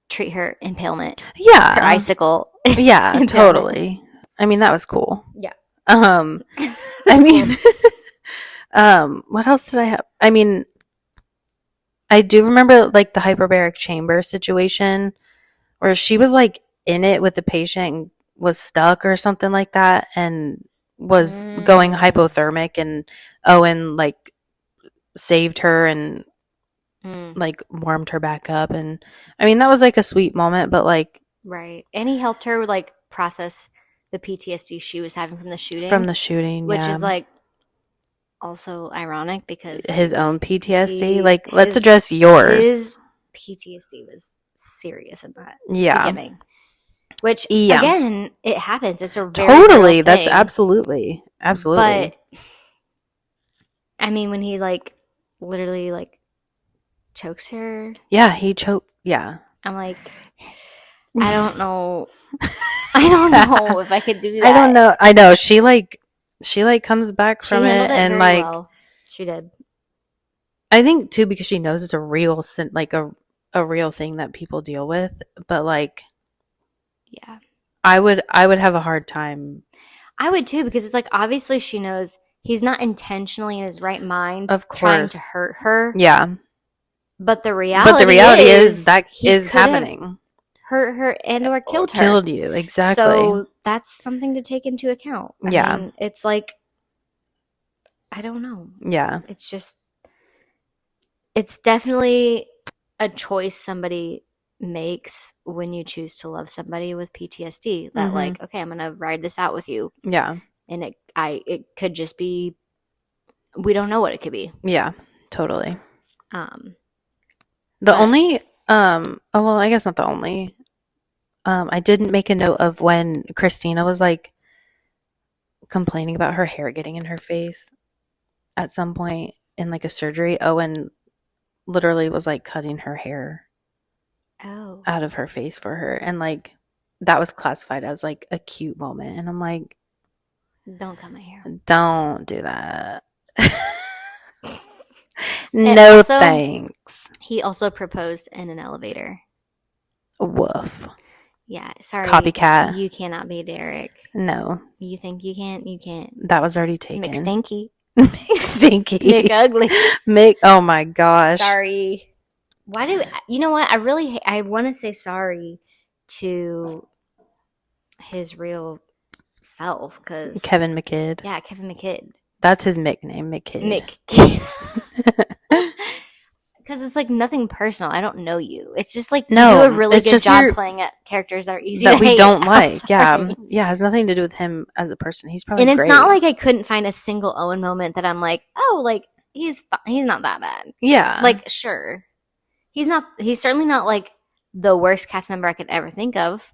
treat her impalement. Yeah. Her icicle. Yeah, totally. I mean, that was cool. Yeah. I mean, what else did I have? I mean, I do remember like the hyperbaric chamber situation where she was like in it with the patient and was stuck or something like that and was going hypothermic, and Owen like saved her and like warmed her back up. And I mean, that was like a sweet moment, but like, right. And he helped her like process the PTSD she was having from the shooting, which is like also ironic because his own PTSD. Let's address yours. His PTSD was serious in that beginning. Which again, it happens. It's a very totally. Real That's thing. absolutely. But I mean, when he like literally like chokes her. Yeah, he choked. Yeah, I'm like, I don't know. I don't know if I could do that. I don't know. I know she comes back from it and like well. She did. I think too because she knows it's a real a real thing that people deal with, but like yeah. I would have a hard time. I would too because it's like obviously she knows he's not intentionally in his right mind of course trying to hurt her. Yeah. But the reality is that is happening. Hurt her and or killed her. Killed you, exactly. So that's something to take into account. I mean, it's like I don't know. Yeah. It's just it's definitely a choice somebody makes when you choose to love somebody with PTSD. That like, okay, I'm gonna ride this out with you. Yeah. And it could just be we don't know what it could be. Yeah, totally. The only well, I guess not the only. I didn't make a note of when Christina was like complaining about her hair getting in her face at some point in like a surgery. Owen literally was like cutting her hair Oh. out of her face for her, and like that was classified as like a cute moment, and I'm like, Don't cut my hair. don't do that. And No also, thanks. he also proposed in an elevator. Woof. Yeah, sorry. Copycat. You cannot be Derek. No, You think you can't? You can't. that was already taken. McStinky. McStinky. McUgly. Oh my gosh. Sorry. Why do you know what? I want to say sorry to his real self because Kevin McKidd. Yeah, Kevin McKidd. That's his nickname, McKidd. Because it's like nothing personal. I don't know you. It's just like No, you do a really it's good just job playing at characters that are easy that to we hate. don't I'm like. Yeah, sorry. yeah, it has nothing to do with him as a person. He's probably And it's great. not like I couldn't find a single Owen moment that I'm like, oh, like he's not that bad. Yeah, Like sure, he's certainly not like the worst cast member I could ever think of.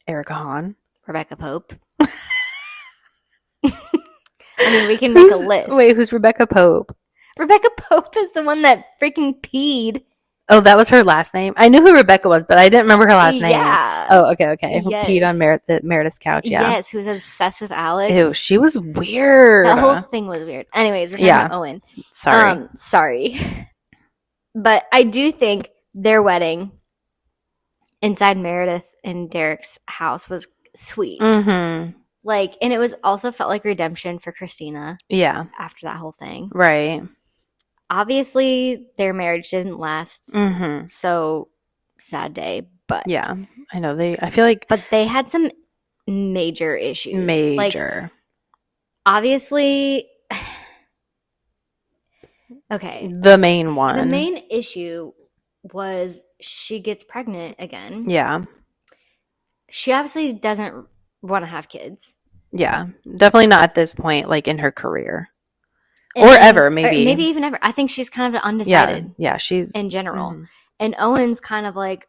Erica Hahn, Rebecca Pope. I mean, we can make a list. Wait, who's Rebecca Pope? Rebecca Pope is the one that freaking peed. Oh, that was her last name? I knew who Rebecca was, but I didn't remember her last name. Yeah. Oh, okay. Who Yes. peed on Meredith's couch, yeah. Yes, who was obsessed with Alex. Ew, she was weird. That whole thing was weird. Anyways, we're talking about Owen. Sorry. Sorry. But I do think their wedding inside Meredith and Derek's house was sweet. Mm-hmm. Like, and it was also felt like redemption for Christina. Yeah. After that whole thing. Right. Obviously, their marriage didn't last. Mm-hmm. So, sad day. But yeah, I know. I feel like. But they had some major issues. Major. Like, obviously. Okay. The main one. The main issue was she gets pregnant again. Yeah. She obviously doesn't want to have kids. Yeah. Definitely not at this point, like in her career. Or ever, maybe. Or maybe even ever. I think she's kind of undecided. Yeah, she's. In general. Mm-hmm. And Owen's kind of like,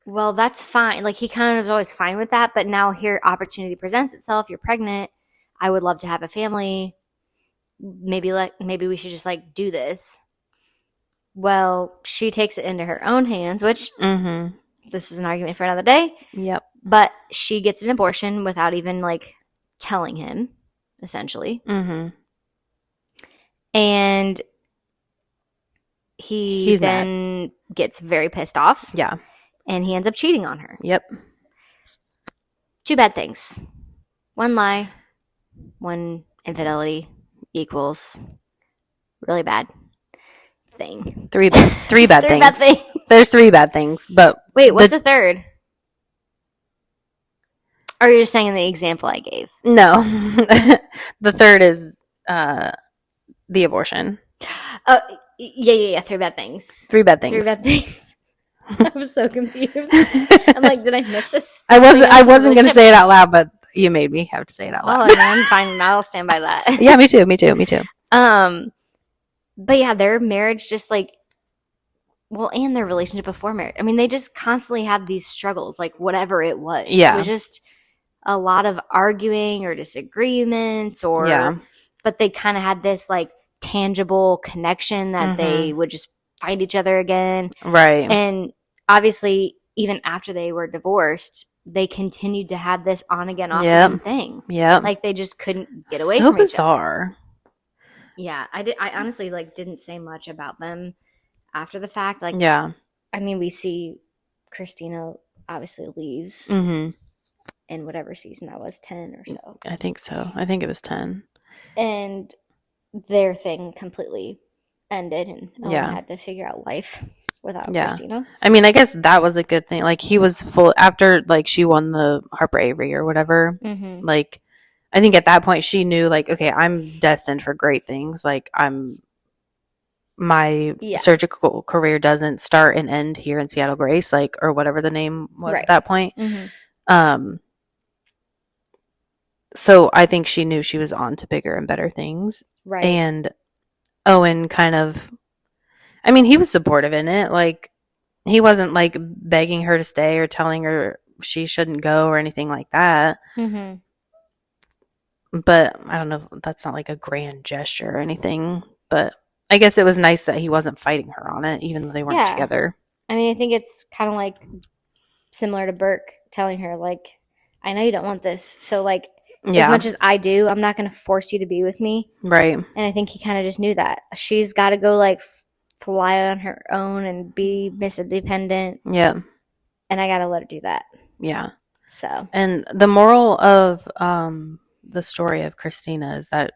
well, that's fine. Like, he kind of is always fine with that. But now here, opportunity presents itself. You're pregnant. I would love to have a family. Maybe we should just like do this. Well, she takes it into her own hands, which this is an argument for another day. Yep. But she gets an abortion without even like telling him, essentially. Mm-hmm. And he's then mad. Gets very pissed off. Yeah. And he ends up cheating on her. Yep. Two bad things. One lie, one infidelity equals really bad thing. Three bad Three things. Bad things. There's three bad things, but wait, what's the third? Or are you just saying the example I gave? No. The third is the abortion. Oh, yeah. Three bad things. Three bad things. Three bad things. I was so confused. I'm like, did I miss this? I wasn't going to say it out loud, but you made me have to say it out loud. Oh, I'm fine. I'll stand by that. Yeah, me too. But yeah, their marriage just like, well, and their relationship before marriage. I mean, they just constantly had these struggles, like whatever it was. Yeah. It was just a lot of arguing or disagreements but they kind of had this like tangible connection that they would just find each other again. Right. And obviously, even after they were divorced, they continued to have this on again, off again thing. Yeah. Like they just couldn't get away from each other. So bizarre. Yeah. I honestly like didn't say much about them after the fact. Like, yeah. I mean, we see Christina obviously leaves in whatever season that was, 10 or so. I think so. I think it was 10. And their thing completely ended, and Owen had to figure out life without Christina. I mean, I guess that was a good thing. Like, he was full after, like, she won the Harper Avery or whatever. Mm-hmm. Like, I think at that point she knew, like, okay, I'm destined for great things. Like, my surgical career doesn't start and end here in Seattle Grace, like, or whatever the name was at that point. Mm-hmm. So I think she knew she was on to bigger and better things. Right. And Owen kind of, I mean, he was supportive in it. Like, he wasn't like begging her to stay or telling her she shouldn't go or anything like that. Mm-hmm. But I don't know. That's not like a grand gesture or anything. But I guess it was nice that he wasn't fighting her on it, even though they weren't Yeah. together. I mean, I think it's kind of like similar to Burke telling her, like, I know you don't want this. So, like, as much as I do, I'm not going to force you to be with me. Right. And I think he kind of just knew that. She's got to go, like, fly on her own and be Miss Independent. Yeah. And I got to let her do that. Yeah. So. And the moral of the story of Christina is that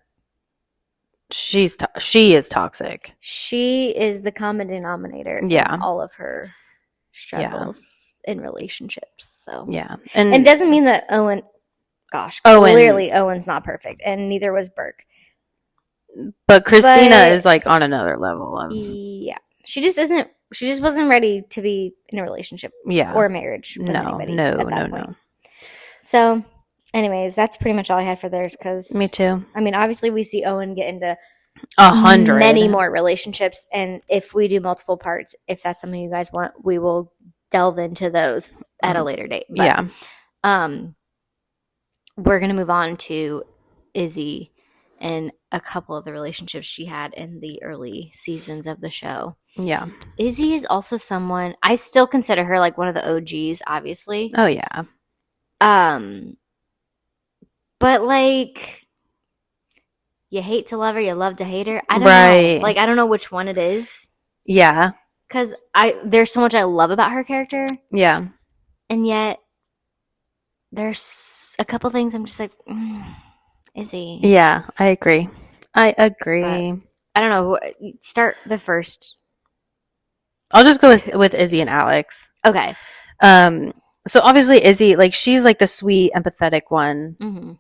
she is toxic. She is the common denominator in all of her struggles in relationships. So. Yeah. And it doesn't mean that clearly Owen's not perfect. And neither was Burke. But Christina is like on another level of. Yeah. She just wasn't ready to be in a relationship or a marriage with anybody at that point. No. So, anyways, that's pretty much all I had for theirs. Because me too. I mean, obviously, we see Owen get into 100 many more relationships, and if we do multiple parts, if that's something you guys want, we will delve into those at a later date. But, we're gonna move on to Izzy and a couple of the relationships she had in the early seasons of the show. Yeah. Izzy is also someone I still consider her like one of the OGs, obviously. Oh yeah. But like, you hate to love her, you love to hate her. I don't know. Like, I don't know which one it is. Yeah. Because there's so much I love about her character. Yeah. And yet, there's a couple things I'm just like, Izzy. Yeah, I agree. But I don't know. Start the first. I'll just go with Izzy and Alex. Okay. So obviously Izzy, like, she's like the sweet, empathetic one. Mm-hmm.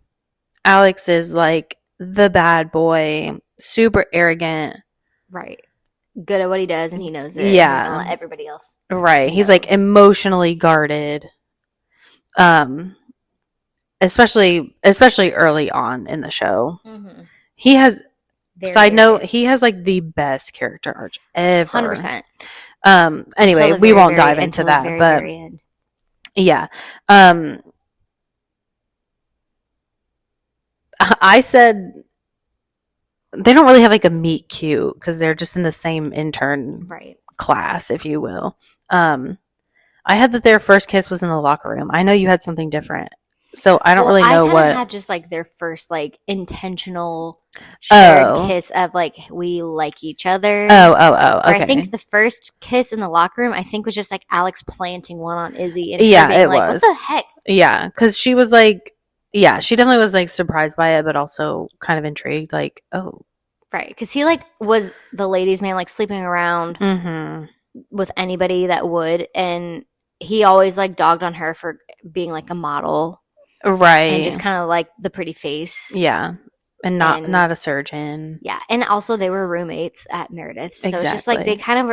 Alex is like the bad boy, super arrogant. Right. Good at what he does, and he knows it. Yeah. He's gonna let everybody else. Right. He's like emotionally guarded. Especially early on in the show. Mm-hmm. He has. Side note: he has like the best character arc ever. 100%. Anyway, we won't dive into that, but yeah. I said they don't really have like a meet cute because they're just in the same intern class, if you will. I had that their first kiss was in the locker room. I know you had something different. So I don't really know what. I had just like their first like intentional shared kiss of like we like each other. Okay. I think the first kiss in the locker room, I think was just like Alex planting one on Izzy. And it was. What the heck? Yeah, because she was like, she definitely was like surprised by it, but also kind of intrigued. Like, oh, right, because he like was the ladies' man, like sleeping around with anybody that would, and he always like dogged on her for being like a model. Right. And just kind of like the pretty face. Yeah. And not a surgeon. Yeah. And also they were roommates at Meredith. So it's just like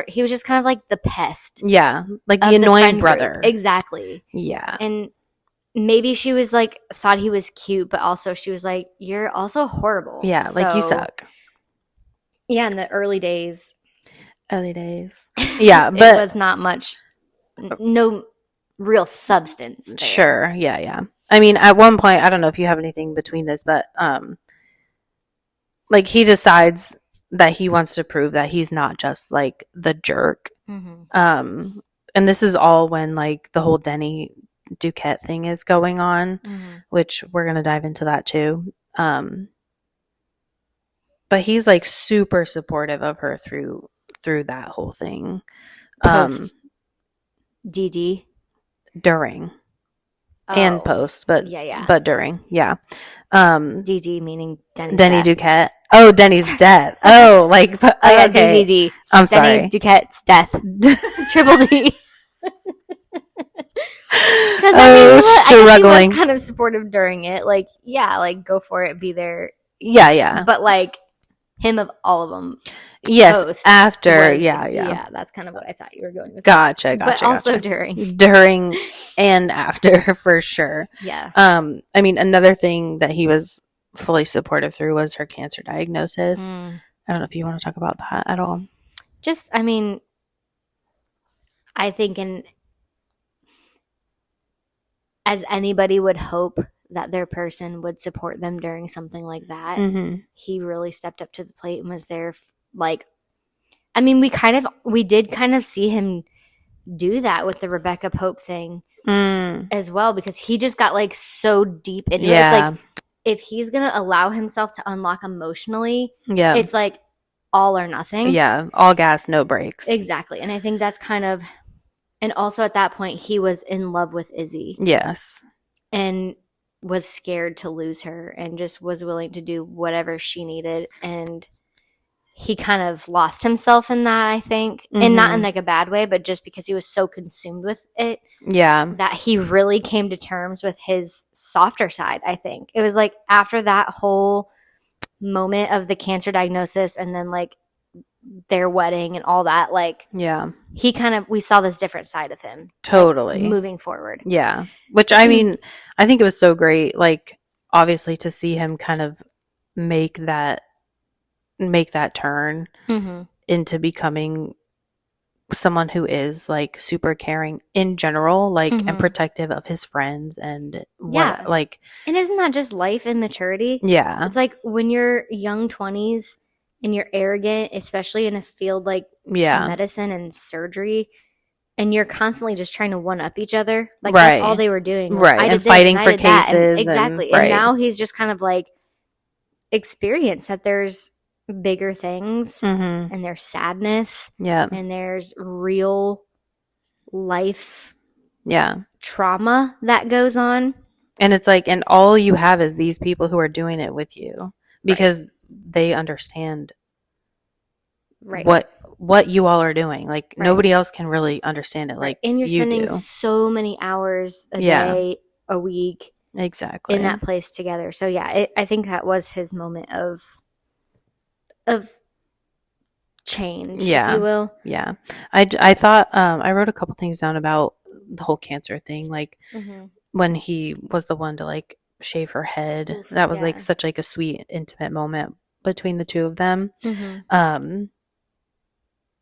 he was just kind of like the pest. Yeah. Like the annoying brother. Group. Exactly. Yeah. And maybe she was like, thought he was cute, but also she was like, you're also horrible. Yeah. So, like you suck. Yeah. In the early days. Yeah. But it was not much, no real substance there. Sure. Yeah. I mean, at one point, I don't know if you have anything between this, but like he decides that he wants to prove that he's not just like the jerk. Mm-hmm. And this is all when like the whole Denny Duquette thing is going on, which we're gonna dive into that too. But he's like super supportive of her through that whole thing. Post DD during. And post, but but during, DD meaning Denny Duquette. Oh, Denny's death. Oh, like okay. DDD. I'm sorry. Denny Duquette's death. Triple D. Because struggling. He was kind of supportive during it. Like, like go for it, be there. Yeah. But like him of all of them. Yes, after, yeah, that's kind of what I thought you were going with. Gotcha. But also during and after, for sure. Yeah. I mean, another thing that he was fully supportive through was her cancer diagnosis. I don't know if you want to talk about that at all. Just, I mean, I think as anybody would hope that their person would support them during something like that, he really stepped up to the plate and was there like I mean, we did kind of see him do that with the Rebecca Pope thing as well, because he just got like so deep into it. It's like, if he's gonna allow himself to unlock emotionally, it's like all or nothing. All gas, no brakes. Exactly. And I think that's kind of, and also at that point he was in love with Izzy. Yes. And was scared to lose her and just was willing to do whatever she needed. And he kind of lost himself in that, I think. And not in like a bad way, but just because he was so consumed with it. Yeah. That he really came to terms with his softer side, I think. It was like after that whole moment of the cancer diagnosis and then like their wedding and all that, like, he kind of, we saw this different side of him. Totally. Like, moving forward. Yeah. Which, I mean, I think it was so great, like, obviously to see him kind of make that turn into becoming someone who is like super caring in general, like, and protective of his friends and like, and isn't that just life and maturity? Yeah. It's like when you're young 20s and you're arrogant, especially in a field like medicine and surgery, and you're constantly just trying to one up each other. Like, that's all they were doing. Right. And fighting for cases. Exactly. And now he's just kind of like experienced that there's bigger things and there's sadness. And there's real life trauma that goes on. And it's like, and all you have is these people who are doing it with you because they understand what you all are doing. Like, nobody else can really understand it. Like, and you're you spending do. so many hours a day, a week, exactly, in that place together. So yeah, I think that was his moment of change, if you will. Yeah. I thought, I wrote a couple things down about the whole cancer thing. Like, when he was the one to like shave her head, that was like such like a sweet, intimate moment between the two of them.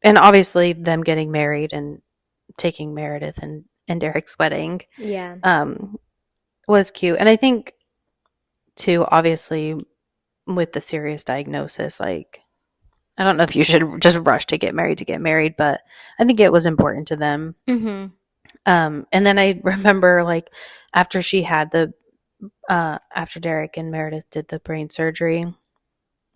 And obviously them getting married and taking Meredith and Derek's wedding was cute. And I think too, obviously with the serious diagnosis, like, I don't know if you should just rush to get married, but I think it was important to them. And then I remember, like, after she had after Derek and Meredith did the brain surgery,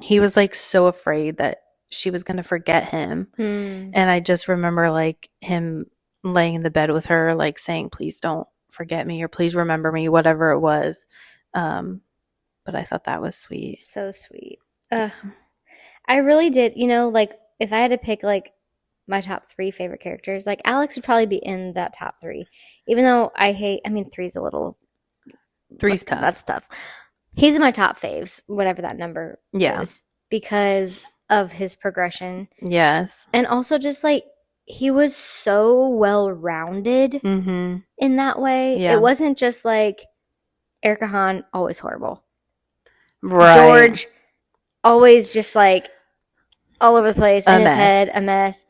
he was like so afraid that she was going to forget him. And I just remember like him laying in the bed with her, like saying, please don't forget me, or please remember me, whatever it was. But I thought that was sweet. So sweet. I really did, like, if I had to pick like my top 3 favorite characters, like, Alex would probably be in that top 3, even though three's a little, three's tough. That's tough. He's in my top faves, whatever that number is, because of his progression. Yes. And also just like, he was so well-rounded in that way. It wasn't just like Erica Hahn, always horrible. George, always just like all over the place, in his head, a mess.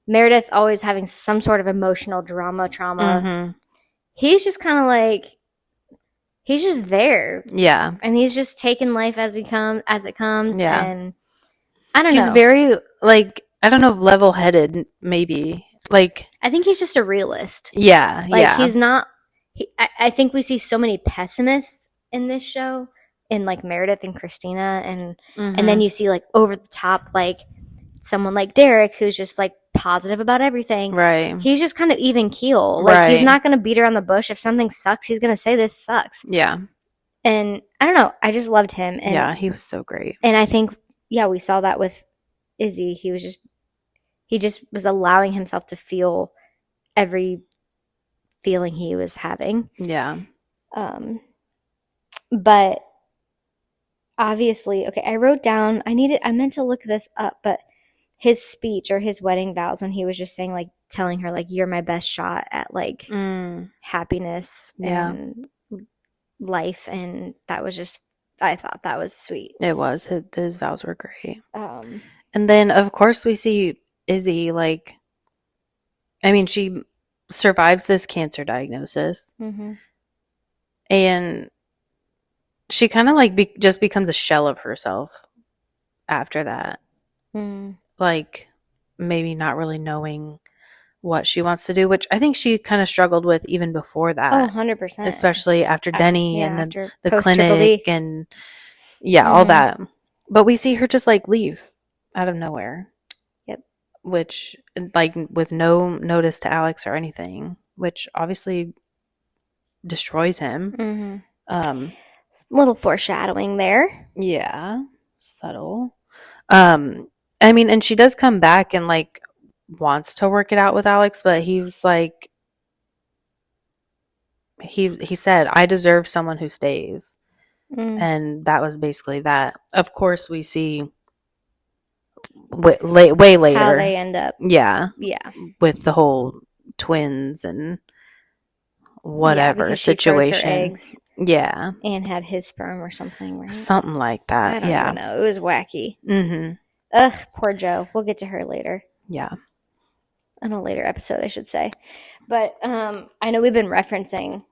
Meredith, always having some sort of emotional trauma. He's just kind of like, he's just there. Yeah. And he's just taking life as it comes. Yeah. And I don't know. He's very, like, I don't know if level-headed, maybe. Like, I think he's just a realist. Yeah. Like, he's not, I think we see so many pessimists in this show, in like Meredith and Christina, and then you see like over the top, like someone like Derek, who's just like positive about everything. Right. He's just kind of even keel. Like, he's not going to beat around the bush. If something sucks, he's going to say this sucks. Yeah. And I don't know. I just loved him. And, yeah, he was so great. And I think, we saw that with Izzy. He just was allowing himself to feel every feeling he was having. Yeah. But obviously, okay, I wrote down, I meant to look this up, but his speech or his wedding vows, when he was just saying, like, telling her, like, you're my best shot at like happiness and life, and that was just, I thought that was sweet. It was. His vows were great. And then of course we see Izzy, like, I mean, she survives this cancer diagnosis, and she kind of like just becomes a shell of herself after that. Like, maybe not really knowing what she wants to do, which I think she kind of struggled with even before Oh, that, 100%. especially after Denny and then after the post Triple clinic D. and all that. But we see her just like leave out of nowhere. Yep. Which, like, with no notice to Alex or anything, which obviously destroys him. Little foreshadowing there. Yeah, subtle. I mean, and she does come back and like wants to work it out with Alex, but he's like, he said, I deserve someone who stays. And that was basically that. Of course, we see way later how they end up. Yeah. With the whole twins and whatever situation. She froze her eggs. Yeah. And had his sperm or something, right? Something like that. I don't even know. It was wacky. Ugh, poor Joe. We'll get to her later. Yeah. In a later episode, I should say. But I know we've been referencing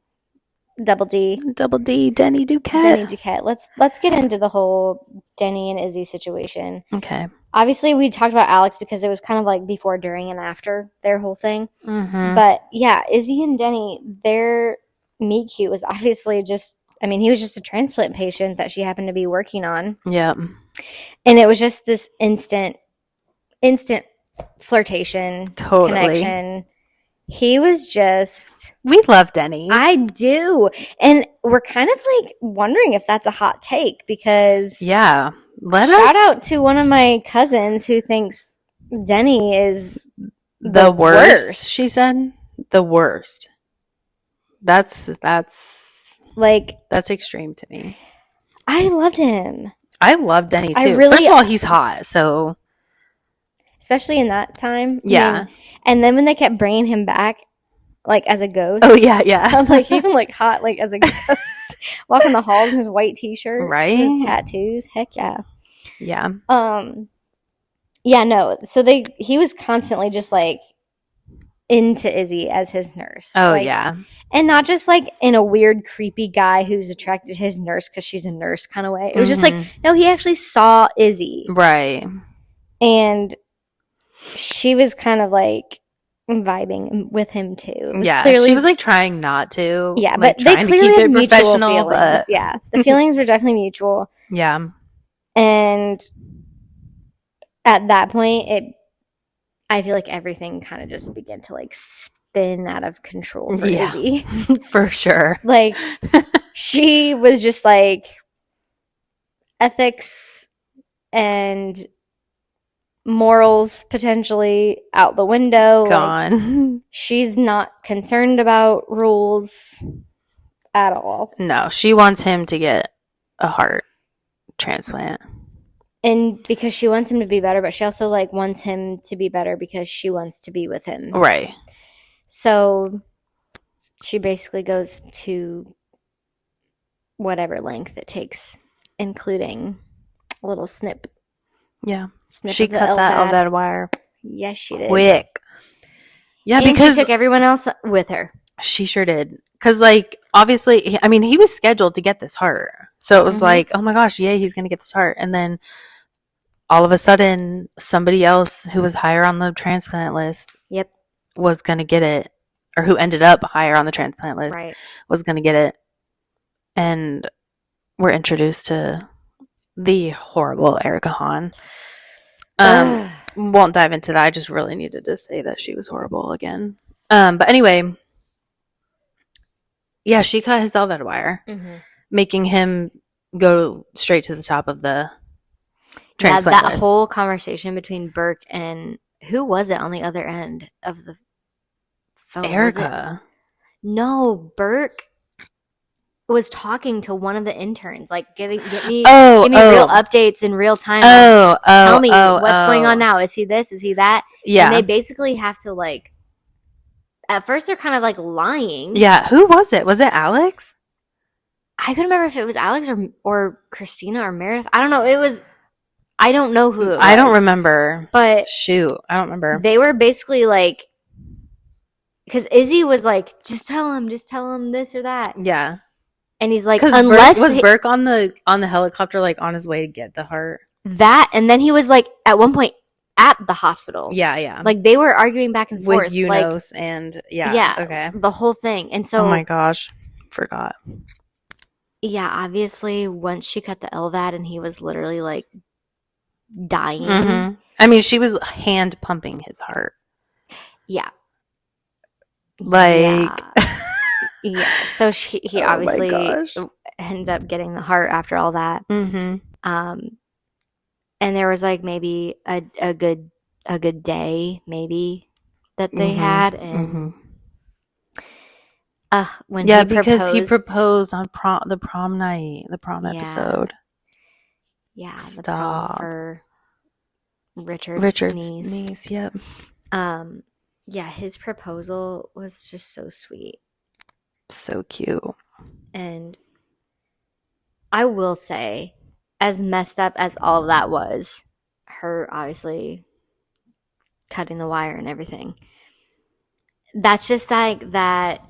Double D, Denny Duquette. Let's get into the whole Denny and Izzy situation. Okay. Obviously, we talked about Alex because it was kind of like before, during, and after their whole thing. But yeah, Izzy and Denny, their meet cute was obviously just, I mean, he was just a transplant patient that she happened to be working on. Yeah. And it was just this instant flirtation, connection. He was just... We love Denny. I do. And we're kind of like wondering if that's a hot take because... Yeah. Shout out to one of my cousins who thinks Denny is the worst. She said the worst. That's like... That's extreme to me. I loved him. I love Denny too. First of all, he's hot, so... Especially in that time. Yeah. I mean, and then when they kept bringing him back, like, as a ghost. Oh, yeah. I'm like, even, like, hot, like, as a ghost. Walking the halls in his white t-shirt. Right. His tattoos. Heck yeah. Yeah. Yeah, no. So he was constantly just, like, into Izzy as his nurse. Oh, like, yeah. And not just, like, in a weird, creepy guy who's attracted to his nurse because she's a nurse kind of way. It was just like, no, he actually saw Izzy. Right. And... she was kind of like vibing with him too. Yeah, she was like trying not to. Yeah, like, but they clearly had mutual feelings. But... yeah, the feelings were definitely mutual. Yeah, and at that point, I feel like everything kind of just began to like spin out of control for Izzy. For sure. Like she was just like ethics and morals potentially out the window. Gone. Like, she's not concerned about rules at all. No, she wants him to get a heart transplant. And because she wants him to be better, but she also like wants him to be better because she wants to be with him. Right. So she basically goes to whatever length it takes, including a little snip. Yeah. She cut that wire. Yes, she did. Quick. Yeah, and because she took everyone else with her. She sure did. Because, like, obviously, I mean, he was scheduled to get this heart. So it was like, oh my gosh, yay, he's going to get this heart. And then all of a sudden, somebody else who was higher on the transplant list was going to get it. Or who ended up higher on the transplant list was going to get it. And we're introduced to the horrible Erica Hahn. Won't dive into that. I just really needed to say that she was horrible again. But anyway, yeah, she cut his velvet wire, making him go straight to the top of the transplant list. That whole conversation between Burke and who was it on the other end of the phone? Erica. No, Burke was talking to one of the interns, like give me real updates in real time. Tell me what's going on now. Is he this? Is he that? Yeah. And they basically have to like. At first, they're kind of like lying. Yeah. Who was it? Was it Alex? I couldn't remember if it was Alex or Christina or Meredith. I don't know. It was. I don't know who it was. I don't remember. But shoot, I don't remember. They were basically like. Because Izzy was like, just tell him this or that. Yeah. And he's like, unless Burke on the helicopter, like on his way to get the heart. That, and then he was like, at one point, at the hospital. Yeah. Like, they were arguing back and forth. With Enos and, okay. The whole thing. And so, oh my gosh. Forgot. yeah, obviously, once she cut the LVAD and he was literally, like, dying. Mm-hmm. I mean, she was hand pumping his heart. Yeah. Like. Yeah. So he obviously ended up getting the heart after all that. Mm-hmm. And there was like maybe a good day maybe that they had, and when he because proposed, he proposed on the prom night, the prom episode. Yeah, Stop. the prom for Richard's niece. Yep. Yeah, his proposal was just so sweet. So cute. And I will say, as messed up as all of that was, her obviously cutting the wire and everything, that's just like that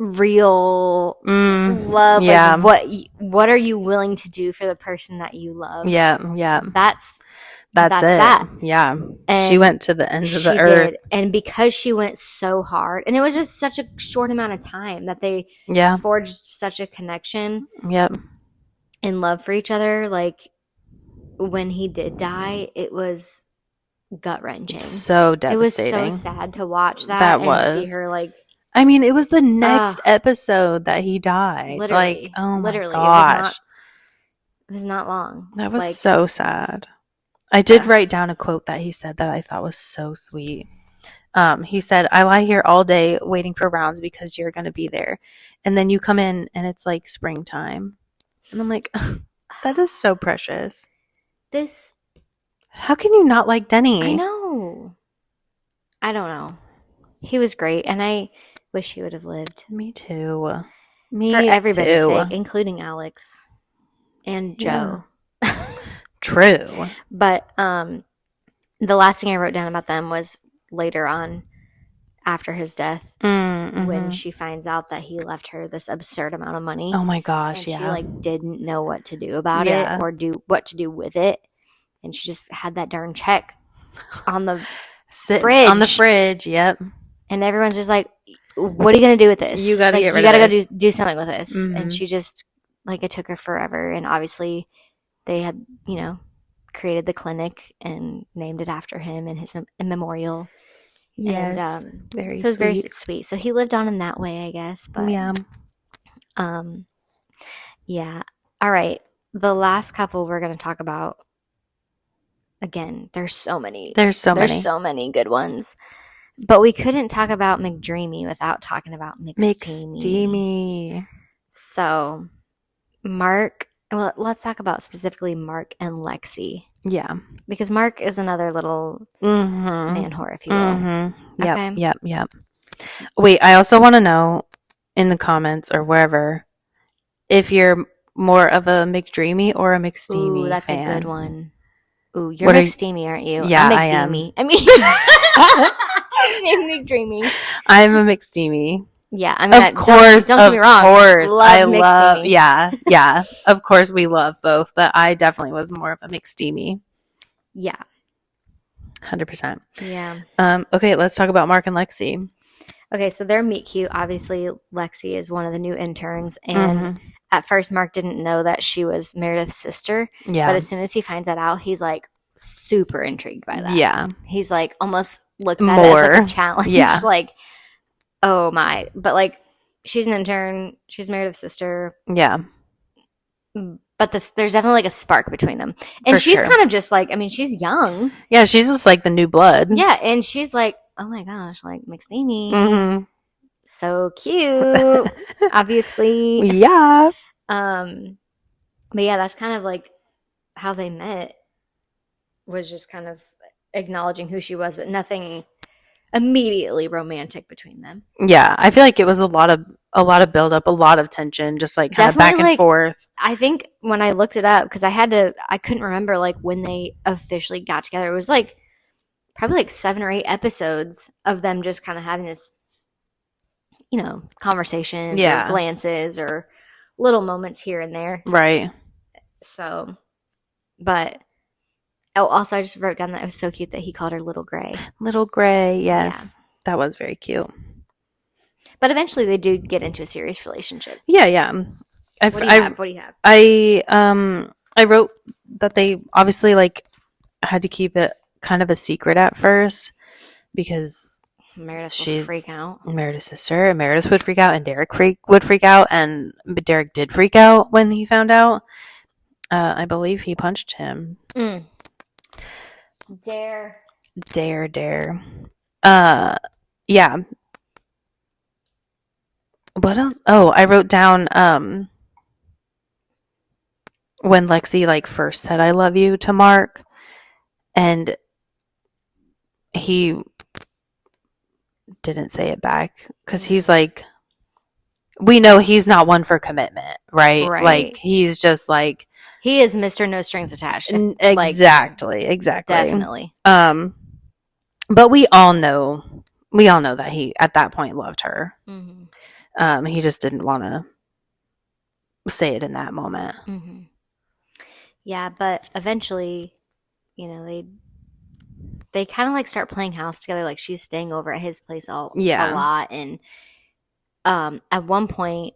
real love. Yeah. Like, what are you willing to do for the person that you love? Yeah. That's it. That. Yeah. And she went to the ends of the earth. Did. And because she went so hard, and it was just such a short amount of time that they forged such a connection. Yep. And love for each other. Like, when he did die, it was gut-wrenching. So devastating. It was so sad to watch that and see her, like, I mean, it was the next episode that he died. Literally. Like, oh my gosh. It was not long. That was so sad. I did write down a quote that he said that I thought was so sweet. He said, "I lie here all day waiting for rounds because you're going to be there. And then you come in and it's like springtime." And I'm like, that is so precious. How can you not like Denny? I know. I don't know. He was great, and I wish he would have lived. Me too. For everybody's sake, including Alex and Joe. Yeah. True. But the last thing I wrote down about them was later on, after his death, when she finds out that he left her this absurd amount of money. Oh my gosh, and she like didn't know what to do about it or what to do with it. And she just had that darn check on the fridge. On the fridge, yep. And everyone's just like, what are you going to do with this? You got to get rid of it. You got to go do something with this. And she just, like, it took her forever. And obviously they had, created the clinic and named it after him and his memorial. Yes, and, very so it was very sweet. So he lived on in that way, I guess. But yeah. All right. The last couple we're going to talk about. Again, there's so many. There's so many good ones. But we couldn't talk about McDreamy without talking about McDreamy. So, Mark. Well, let's talk about specifically Mark and Lexi. Yeah. Because Mark is another little man whore, if you will. Yep. Wait, I also want to know in the comments or wherever if you're more of a McDreamy or a McSteamy that's fan. A good one. Ooh, you're McSteamy, aren't you? Yeah, I'm I am. I mean, McDreamy. I'm a McSteamy. Yeah, I mean, of course, don't get me wrong. I love, yeah. Of course, we love both, but I definitely was more of a McSteamy. Yeah, 100%. Yeah. Okay, let's talk about Mark and Lexi. Okay, so they're meet cute. Obviously, Lexi is one of the new interns, and at first, Mark didn't know that she was Meredith's sister. Yeah, but as soon as he finds that out, he's like super intrigued by that. Yeah, he's like almost looks at it as like a challenge. Yeah, like, oh my, but like she's an intern, she's Meredith's sister. Yeah, but there's definitely like a spark between them, and she's kind of just like, I mean, she's young. Yeah, she's just like the new blood. Yeah, and she's like, oh my gosh, like McSteamy, so cute, obviously. Yeah. But yeah, that's kind of like how they met, was just kind of acknowledging who she was, but nothing immediately romantic between them. Yeah, I feel like it was a lot of build up, a lot of tension, just like kind of back and forth. I think when I looked it up, because I couldn't remember like when they officially got together. It was like probably like 7 or 8 episodes of them just kind of having this, conversations, or glances, or little moments here and there. Right. So, but Oh, also, I just wrote down that it was so cute that he called her Little Gray. Little Gray, yes. Yeah. That was very cute. But eventually they do get into a serious relationship. Yeah, yeah. What do you have? What do you have? I wrote that they obviously like had to keep it kind of a secret at first because Meredith would she's freak out. Meredith's sister, and Meredith would freak out, and Derek would freak out, but Derek did freak out when he found out. I believe he punched him. Dare. Yeah. What else? Oh, I wrote down when Lexi like first said "I love you" to Mark, and he didn't say it back because he's like, we know he's not one for commitment, right? Like he's just like he is Mr. No Strings Attached. Exactly. Definitely. But we all know that he at that point loved her. Mm-hmm. He just didn't want to say it in that moment. Mm-hmm. Yeah, but eventually, they kind of like start playing house together. Like she's staying over at his place a lot, and at one point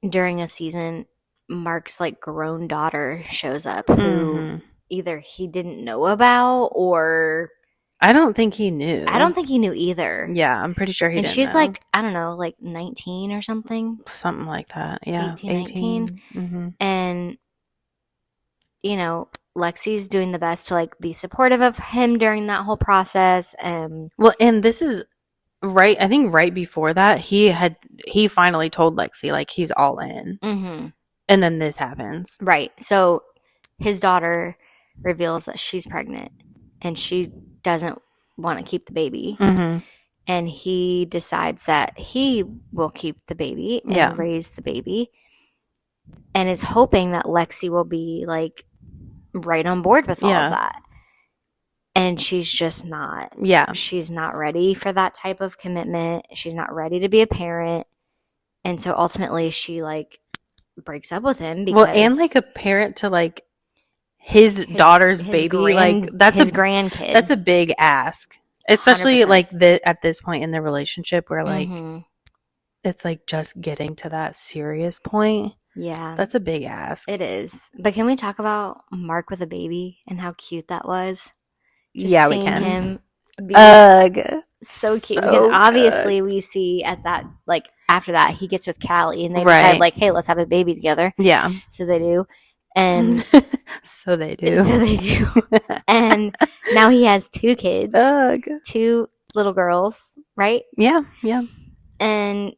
during a season, Mark's like grown daughter shows up who either he didn't know about or I don't think he knew. I don't think he knew either. Yeah, I'm pretty sure he didn't. And she's know. like, I don't know, like 19 or something. Something like that. Yeah. 18. 19. Mm-hmm. And, Lexi's doing the best to like be supportive of him during that whole process. And this is right. I think right before that, he finally told Lexi like he's all in. Mm-hmm. And then this happens. Right. So his daughter reveals that she's pregnant and she doesn't want to keep the baby. Mm-hmm. And he decides that he will keep the baby and raise the baby. And is hoping that Lexi will be like right on board with all of that. And she's just not. Yeah. She's not ready for that type of commitment. She's not ready to be a parent. And so ultimately she like breaks up with him because and like a parent to like his daughter's baby, like that's his grandkid. That's a big ask. Especially 100%. Like at this point in the relationship where like it's like just getting to that serious point. Yeah. That's a big ask. It is. But can we talk about Mark with a baby and how cute that was? Just yeah, we can. Him be so cute. So because obviously we see at that, like after that, he gets with Callie and they decide like, hey, let's have a baby together. Yeah. So they do. And so they do. And now he has 2 kids. Ugh. 2 little girls, right? Yeah. Yeah. And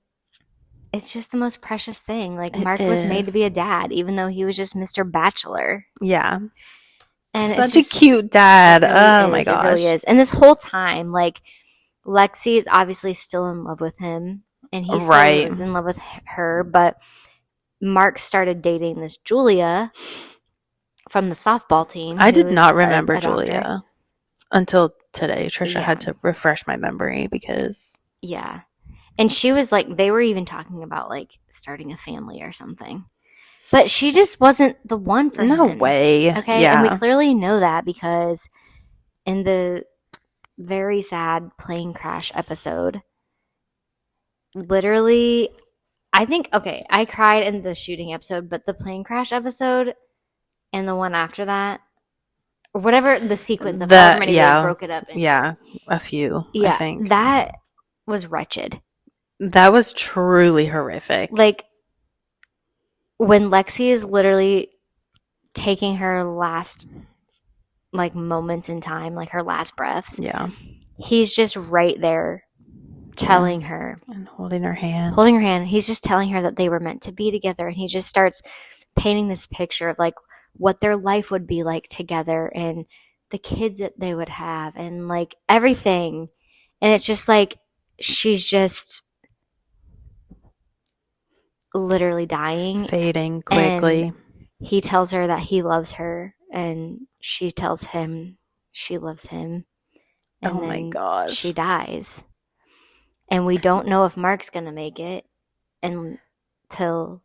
it's just the most precious thing. Like Mark was made to be a dad, even though he was just Mr. Bachelor. Yeah. And such a cute dad. Oh my gosh. It really is. And this whole time, like Lexi is obviously still in love with him and he still is in love with her, but Mark started dating this Julia from the softball team. I did not remember Julia until today. Trisha had to refresh my memory because yeah. And she was like, they were even talking about like starting a family or something. But she just wasn't the one for him. No way. Okay. Yeah. And we clearly know that because in the very sad plane crash episode, literally, I think, okay, I cried in the shooting episode, but the plane crash episode and the one after that, or whatever the sequence of however many they broke it up into. Yeah. A few, I think. That was wretched. That was truly horrific. Like, when Lexi is literally taking her last, like, moments in time, like her last breaths. Yeah. He's just right there telling her. And holding her hand. Holding her hand. He's just telling her that they were meant to be together. And he just starts painting this picture of, like, what their life would be like together and the kids that they would have and, like, everything. And it's just, like, she's just literally dying, fading quickly. And he tells her that he loves her and she tells him she loves him, and oh my gosh, she dies. And we don't know if Mark's gonna make it until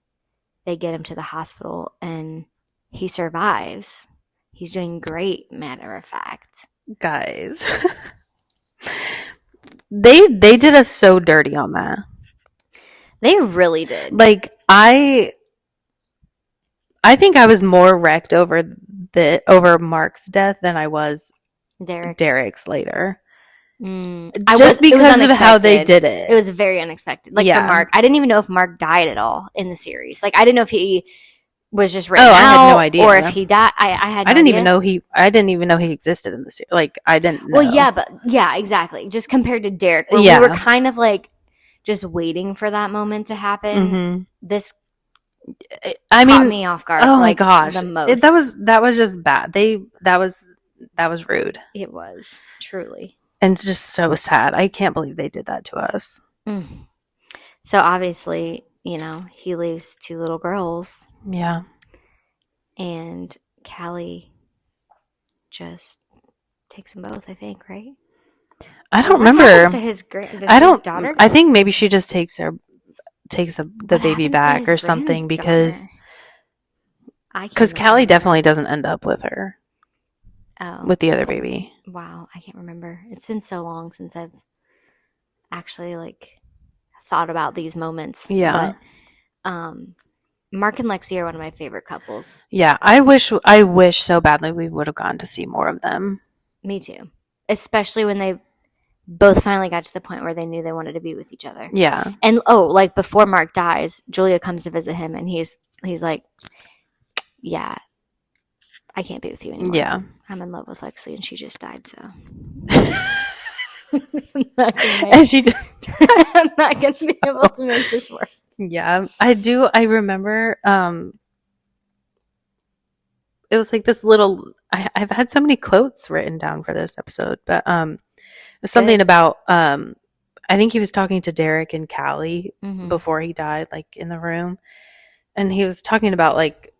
they get him to the hospital, and he survives. He's doing great, matter of fact. Guys. They did us so dirty on that. They really did. Like, I think I was more wrecked over Mark's death than I was Derek's later. Just because of how they did it. It was very unexpected. Like, the Mark. I didn't even know if Mark died at all in the series. Like, I didn't know if he was just written out. I had no idea. Or if he died. I didn't even know he existed in the series. Like, I didn't know. Well, yeah, exactly. Just compared to Derek, where we were kind of like just waiting for that moment to happen. Mm-hmm. This caught me off guard. Oh my gosh. The most. That was just bad. That was rude. It was, truly. And it's just so sad. I can't believe they did that to us. Mm. So obviously, he leaves 2 little girls. Yeah. And Callie just takes them both, I think, right? I don't remember. To his daughter? I think maybe she just takes the baby back or something because Callie definitely doesn't end up with her. Oh. With the other baby. Wow, I can't remember. It's been so long since I've actually thought about these moments. Yeah. But Mark and Lexi are one of my favorite couples. Yeah, I wish so badly we would have gotten to see more of them. Me too. Especially when they both finally got to the point where they knew they wanted to be with each other. Yeah. And before Mark dies, Julia comes to visit him and he's like, yeah, I can't be with you anymore. Yeah. I'm in love with Lexi and she just died, so. And she just I'm not going to be able to make this work. Yeah, I do. I remember it was like this little I've had so many quotes written down for this episode, but something about I think he was talking to Derek and Callie before he died, like in the room. And he was talking about like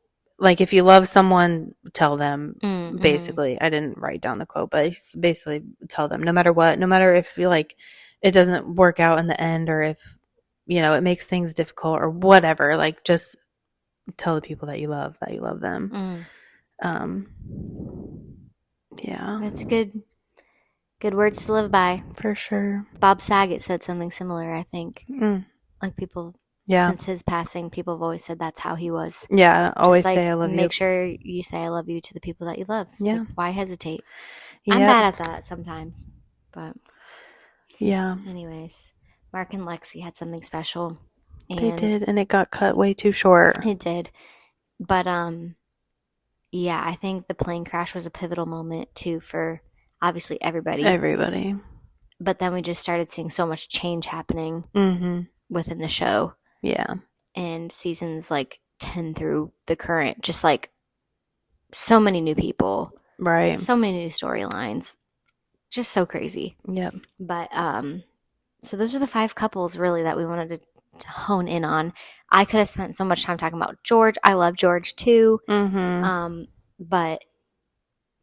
if you love someone, tell them. Basically, I didn't write down the quote, but it's basically tell them no matter what, no matter if you it doesn't work out in the end or if it makes things difficult or whatever, just tell the people that you love them. Yeah. That's good words to live by. For sure. Bob Saget said something similar, I think. People, since his passing, people have always said that's how he was. Yeah, always say I love you. Make sure you say I love you to the people that you love. Yeah. Why hesitate? Yep. I'm bad at that sometimes, but. Yeah. Anyways. Mark and Lexi had something special. They did, and it got cut way too short. It did. But, yeah, I think the plane crash was a pivotal moment, too, for obviously everybody. Everybody. But then we just started seeing so much change happening within the show. Yeah. And seasons 10 through the current, just so many new people. Right. So many new storylines. Just so crazy. Yep. But, so those are the 5 couples, really, that we wanted to hone in on. I could have spent so much time talking about George. I love George, too. But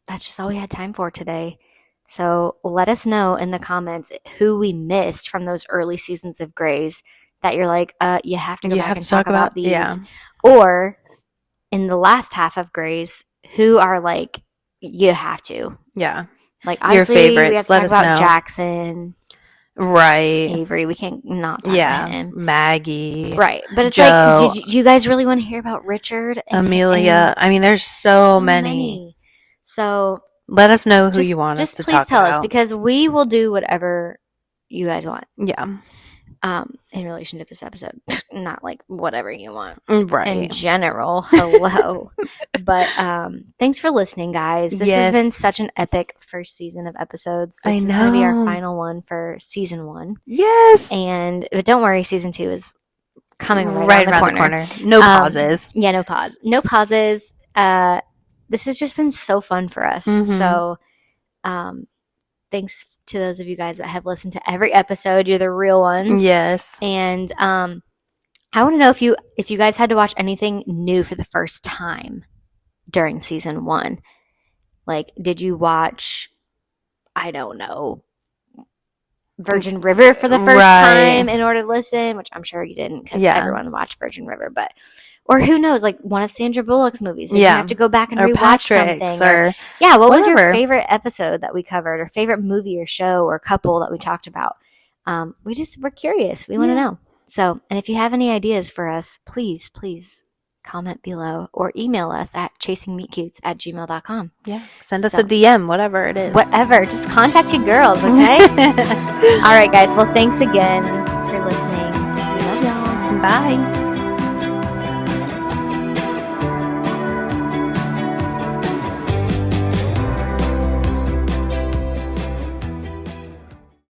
that's just all we had time for today. So let us know in the comments who we missed from those early seasons of Grey's that you're like, you have to go back and talk about these. Yeah. Or in the last half of Grey's, who are you have to. Yeah. Obviously, your favorites. We have to talk about Jackson. Right. Avery. We can't not talk about him. Maggie. Right. But it's do you guys really want to hear about Richard? Amelia. I mean, there's so many. So let us know who you want us to talk about. Just please tell us, because we will do whatever you guys want. Yeah. In relation to this episode. Not whatever you want. Right. In general. Hello. But thanks for listening, guys. This has been such an epic first season of episodes. This is going to be our final one for season 1. Yes. But don't worry, season 2 is coming right around the corner. No pauses. Yeah, no pause. No pauses. This has just been so fun for us. So thanks to those of you guys that have listened to every episode. You're the real ones. Yes. And I want to know if you guys had to watch anything new for the first time during season 1. Did you watch, I don't know, Virgin River for the first time in order to listen, which I'm sure you didn't because everyone watched Virgin River. But Or who knows, like one of Sandra Bullock's movies. Did you have to go back and or rewatch Patrick's something? or yeah, what was whatever. your favorite episode that we covered, or favorite movie or show or couple that we talked about? We're curious. We want to know. So, and if you have any ideas for us, please comment below or email us at chasingmeetcutes@gmail.com. Yeah. Send us a DM, whatever it is. Whatever. Just contact you girls, okay? All right, guys. Well, thanks again for listening. We love y'all. Bye.